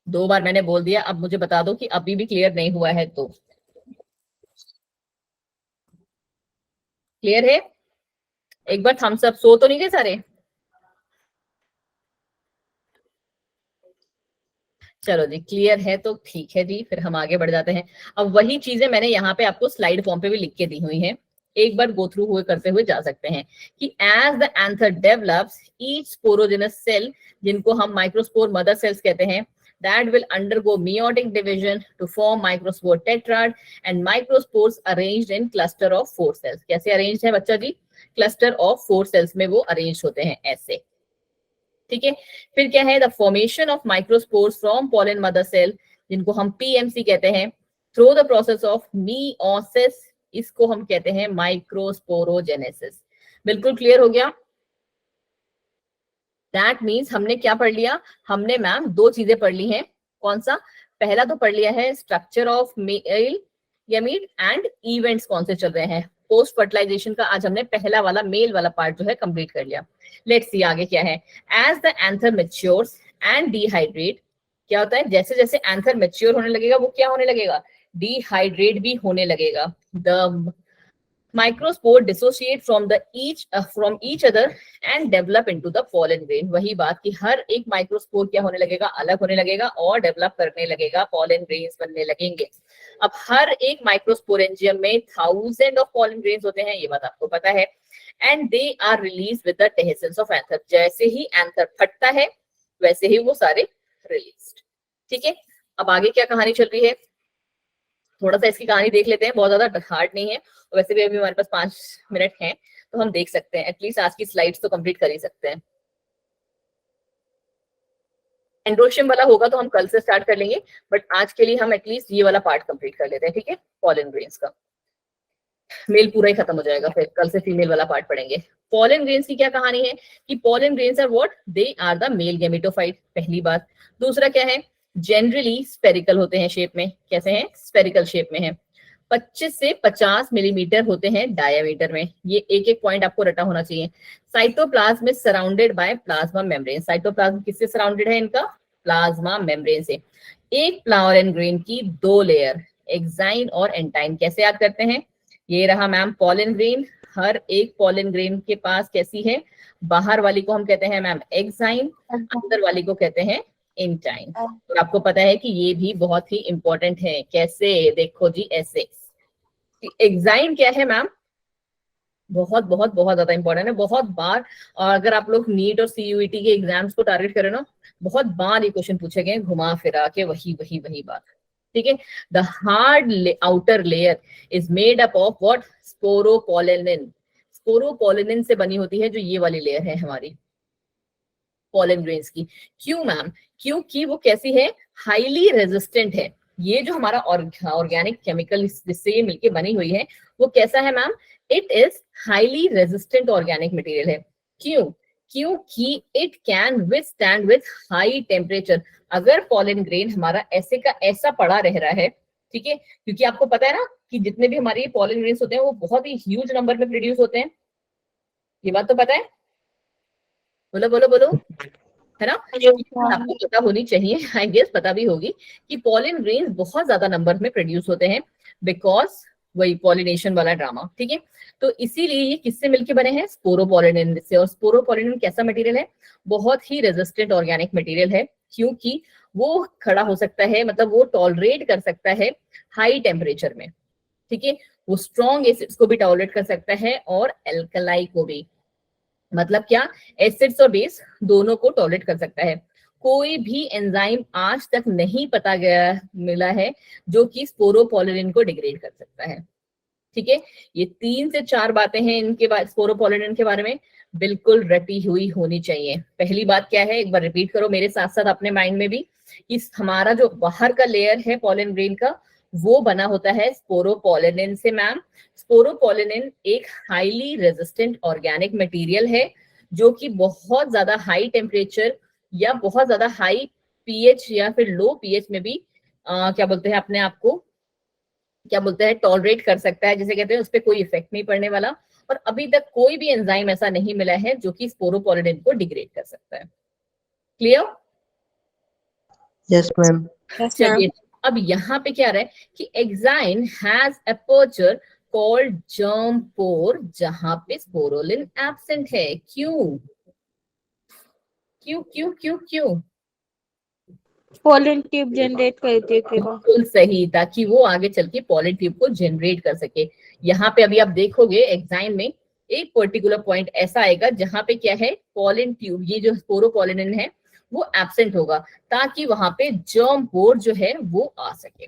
2 बार मैंने बोल दिया, अब मुझे बता दो कि अभी भी क्लियर नहीं हुआ है तो। क्लियर है? एक बार थम्स अप। सो तो नहीं गए सारे? चलो जी, क्लियर है तो ठीक है जी, फिर हम आगे बढ़ जाते हैं। अब वही चीजें मैंने यहाँ पे आपको स्लाइड फॉर्म पे भी लिख के दी हुई हैं, एक बार गो थ्रू हुए करते हुए जा सकते हैं कि as the anther develops each sporogenous cell, जिनको हम माइक्रोस्पोर मदर सेल्स कहते हैं, that will undergo meiotic division to form microspore tetrad and microspores arranged in cluster of 4 cells। कैसे arranged है बच्चा जी? cluster of 4 cells में वो arranged होते हैं ऐसे, ठीक है। फिर क्या है? The formation of microspores from pollen mother cell, जिनको हम पीएमसी कहते हैं, through the process of meiosis, इसको हम कहते हैं माइक्रोस्पोरोजेनेसिस। बिल्कुल क्लियर हो गया? दैट मीन्स हमने क्या पढ़ लिया? हमने मैम 2 चीजें पढ़ ली हैं। कौन सा? पहला तो पढ़ लिया है structure of male gamete and events कौन से चल रहे हैं। पोस्ट फर्टिलाइजेशन का आज हमने पहला वाला मेल वाला पार्ट जो है कंप्लीट कर लिया। लेट्स सी आगे क्या है। As the anther matures and dehydrate, क्या होता है? जैसे जैसे एंथर मैच्योर होने लगेगा वो क्या होने लगेगा? डिहाइड्रेट भी होने लगेगा। The microspore dissociate from each other and develop into the pollen grain। वही बात कि हर एक माइक्रोस्पोर क्या होने लगेगा? अलग होने लगेगा और डेवलप करने लगेगा, pollen grains बनने लगेंगे। अब हर एक माइक्रोस्पोरेंजियम में 1000 ऑफ pollen grains होते हैं, ये बात आपको पता है। And they are release with the dehiscence of anther। जैसे ही एंथर फटता है वैसे ही वो सारे रिलीज, ठीक है। अब आगे क्या कहानी चल रही है? थोड़ा सा इसकी कहानी देख लेते हैं, बहुत ज्यादा हार्ड नहीं है, वैसे भी अभी हमारे पास 5 मिनट हैं तो हम देख सकते हैं। एटलीस्ट आज की स्लाइड्स तो कंप्लीट कर ही सकते हैं। एंड्रोशियम वाला होगा तो हम कल से स्टार्ट कर लेंगे, बट आज के लिए हम एटलीस्ट ये वाला पार्ट कंप्लीट कर लेते हैं, ठीक है। पॉलन ग्रेन्स का मेल पूरा ही खत्म हो जाएगा, फिर कल से फीमेल वाला पार्ट पढ़ेंगे। पॉलन ग्रेन्स की क्या कहानी है कि pollen grains are what? They are the male gametophyte, पहली बात। दूसरा क्या है? जनरली स्पेरिकल होते हैं शेप में। कैसे हैं? स्पेरिकल शेप में है। 25 से 50 मिलीमीटर होते हैं डायामीटर में। ये एक एक पॉइंट आपको रटा होना चाहिए। साइटोप्लाज्म में surrounded by plasma membrane. Cytoplasm किससे सराउंडेड है? इनका प्लाज्मा मेम्ब्रेन से। एक पॉलन ग्रेन की 2 लेयर, एक्साइन और एंटाइन। कैसे याद करते हैं? ये रहा मैम पॉलन ग्रेन। हर एक पॉलन ग्रेन के पास कैसी है? बाहर वाली को हम कहते हैं मैम एक्साइन, अंदर वाली को कहते हैं एंटाइन। और आपको पता है कि ये भी बहुत ही इंपॉर्टेंट है। कैसे? देखो जी, ऐसे। एक्साइन क्या है मैम? बहुत बहुत बहुत ज्यादा इंपॉर्टेंट है। बहुत बार, और अगर आप लोग नीट और सीयूईटी के एग्जाम्स को टारगेट करें ना, बहुत बार ये क्वेश्चन पूछे गए घुमा फिरा के वही बात, ठीक है। The hard outer layer is made up of what? Sporopollenin. Sporopollenin से बनी होती है जो ये वाली लेयर है हमारी पॉलन ग्रेन्स की। क्यों मैम? क्योंकि वो कैसी है? हाईली रेजिस्टेंट है। ये जो हमारा ऑर्गेनिक केमिकल जिससे ये मिलके बनी हुई है वो कैसा है ma'am? It is highly resistant organic material है। क्यों? क्योंकि it can withstand with high temperature. अगर पॉलन ग्रेन हमारा ऐसे का ऐसा पड़ा रह रहा है, ठीक है, क्योंकि आपको पता है ना कि जितने भी हमारे पॉलन ग्रेन्स होते हैं वो बहुत ही ह्यूज नंबर में प्रोड्यूस होते हैं, ये बात तो पता है? बोलो बोलो बोलो, है ना? आपको पता होनी चाहिए, आई गेस पता भी होगी कि पॉलन ग्रेन्स बहुत ज्यादा नंबर में प्रोड्यूस होते हैं बिकॉज वही पॉलिनेशन वाला ड्रामा, ठीक है। तो इसीलिए ये किससे मिलके बने हैं? स्पोरोपोलिनिन से। और स्पोरोपोलिनिन कैसा मटेरियल है? बहुत ही रेजिस्टेंट ऑर्गेनिक मटेरियल है, क्योंकि वो खड़ा हो सकता है, मतलब वो टॉलरेट कर सकता है हाई टेम्परेचर में, ठीक है। वो स्ट्रॉन्ग एसिड्स को भी टॉलरेट कर सकता है और एल्कलाई को भी। मतलब क्या? एसिड्स और बेस दोनों को टॉलरेट कर सकता है। कोई भी एंजाइम आज तक नहीं पता गया मिला है जो कि स्पोरोपोलिनिन को डिग्रेड कर सकता है, ठीक है। ये 3 से 4 बातें हैं इनके बाद स्पोरोपोलिनिन के बारे में, बिल्कुल रटी हुई होनी चाहिए। पहली बात क्या है? एक बार रिपीट करो मेरे साथ साथ अपने माइंड में भी, कि हमारा जो बाहर का लेयर है पॉलन ग्रेन का वो बना होता है स्पोरोपोलिनिन से मैम। स्पोरोपोलिनिन एक हाईली रेजिस्टेंट ऑर्गेनिक मटेरियल है जो कि बहुत ज्यादा हाई टेम्परेचर या बहुत ज्यादा हाई पीएच या फिर लो पीएच में भी क्या बोलते हैं, अपने आप को क्या बोलते हैं, टॉलरेट कर सकता है, जिसे कहते हैं उस पर कोई इफेक्ट नहीं पड़ने वाला। और अभी तक कोई भी एंजाइम ऐसा नहीं मिला है जो कि स्पोरोपोलिन को डिग्रेड कर सकता है। Clear? Yes ma'am. Yes, ma'am. चलिए, अब यहाँ पे क्या रहा है कि exine has aperture called germ pore, जहां पे स्पोरोलिन एब्सेंट है। क्यों क्यों क्यों क्यों क्यों? पोलन ट्यूब जनरेट करती है फिर वो। बिल्कुल सही, ताकि वो आगे चल के पॉलिन ट्यूब को जनरेट कर सके। यहाँ पे अभी आप देखोगे एग्जाम में एक पर्टिकुलर पॉइंट ऐसा आएगा जहां पे क्या है, पॉलिन ट्यूब, ये जो स्पोरोपोलिन है वो एब्सेंट होगा, ताकि वहां पे जर्म पोर जो है वो आ सके।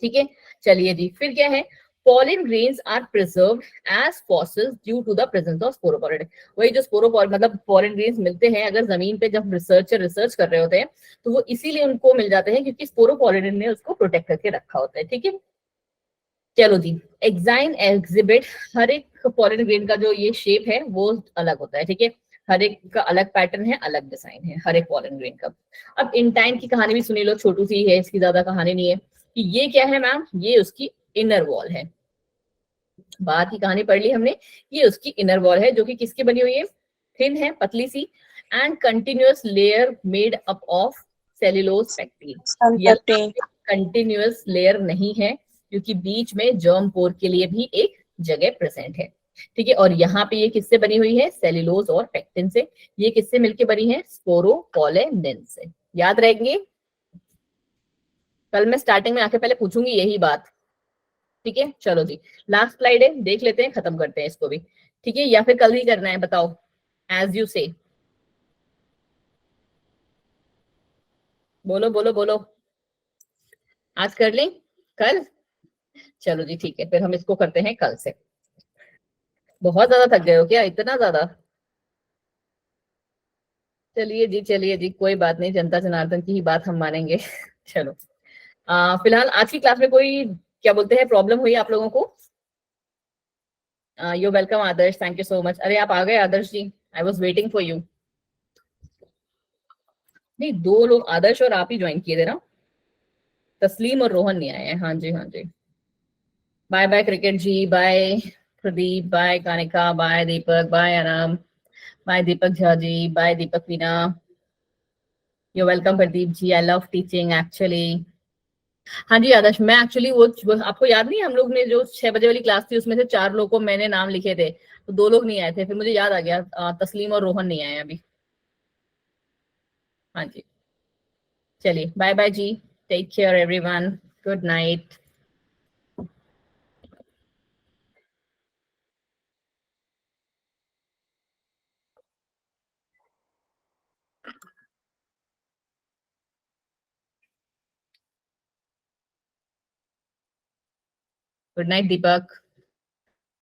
ठीक है, चलिए जी, फिर क्या है, pollen grains are preserved as fossils due to the presence of sporopollenin. वही जो स्पोरोपोलिन मतलब पॉलिन ग्रेन्स मिलते हैं अगर जमीन पे जब रिसर्चर रिसर्च कर रहे होते हैं तो वो इसीलिए उनको मिल जाते हैं क्योंकि स्पोरोपोलिन ने उसको प्रोटेक्ट करके रखा होता है। ठीक है, चलो जी, एग्जाइन एग्जिबिट, हर एक पॉलिन ग्रेन का जो ये शेप है वो अलग होता है। ठीक है, हर एक का अलग पैटर्न है, अलग डिजाइन है हर एक पॉलिन ग्रेन का। अब इंटाइन की कहानी भी सुनी लो, छोटू सी है, इसकी ज्यादा कहानी नहीं है। कि ये क्या है मैम, ये उसकी इनर वॉल है। बाहर की कहानी पढ़ ली हमने, ये उसकी इनर वॉल है जो कि किसकी बनी हुई है, थिन है, पतली सी, and continuous layer made up of cellulose pectin. या Sunpatine. कंटिन्यूअस लेयर नहीं है क्योंकि बीच में जर्म पोर के लिए भी एक जगह प्रेजेंट है। ठीक है, और यहाँ पे ये किससे बनी हुई है, सेल्यूलोज और पेक्टिन से। ये किससे मिलके बनी है, स्पोरोपोलिन से। याद रहेंगे, कल मैं स्टार्टिंग में आके पहले पूछूंगी यही बात। ठीक है, चलो जी, लास्ट स्लाइड है, देख लेते हैं, खत्म करते हैं इसको भी। ठीक है, या फिर कल ही करना है, बताओ, एज यू से। बोलो बोलो बोलो, आज कर लें, कल? चलो जी ठीक है, फिर हम इसको करते हैं कल से। बहुत ज्यादा थक गए हो क्या, इतना ज्यादा? चलिए जी, चलिए जी, कोई बात नहीं, जनता जनार्दन की ही बात हम मानेंगे। चलो, फिलहाल आज की क्लास में कोई क्या बोलते हैं प्रॉब्लम हुई आप लोगों को? You welcome Aadarsh, thank you so much. अरे आप आ गए Aadarsh ji, I was waiting for you. नहीं, दो लोग आदर्श और आप ही ज्वाइन किए थे ना, तस्लीम और रोहन नहीं आए हैं। हाँ जी, हाँ जी। Bye bye cricket ji, bye Pradeep, bye Kanika, bye Deepak, bye Aaram, bye Deepak Jha ji, bye Deepak Veena. You welcome Pradeep ji, I love teaching actually. हाँ जी आदर्श, मैं एक्चुअली वो आपको याद नहीं, हम लोग ने जो 6 बजे वाली क्लास थी उसमें से 4 लोगों को मैंने नाम लिखे थे, तो 2 लोग नहीं आए थे, फिर मुझे याद आ गया, तस्लीम और रोहन नहीं आए अभी। हाँ जी, चलिए बाय बाय जी, take care everyone, good night. Good night दीपक।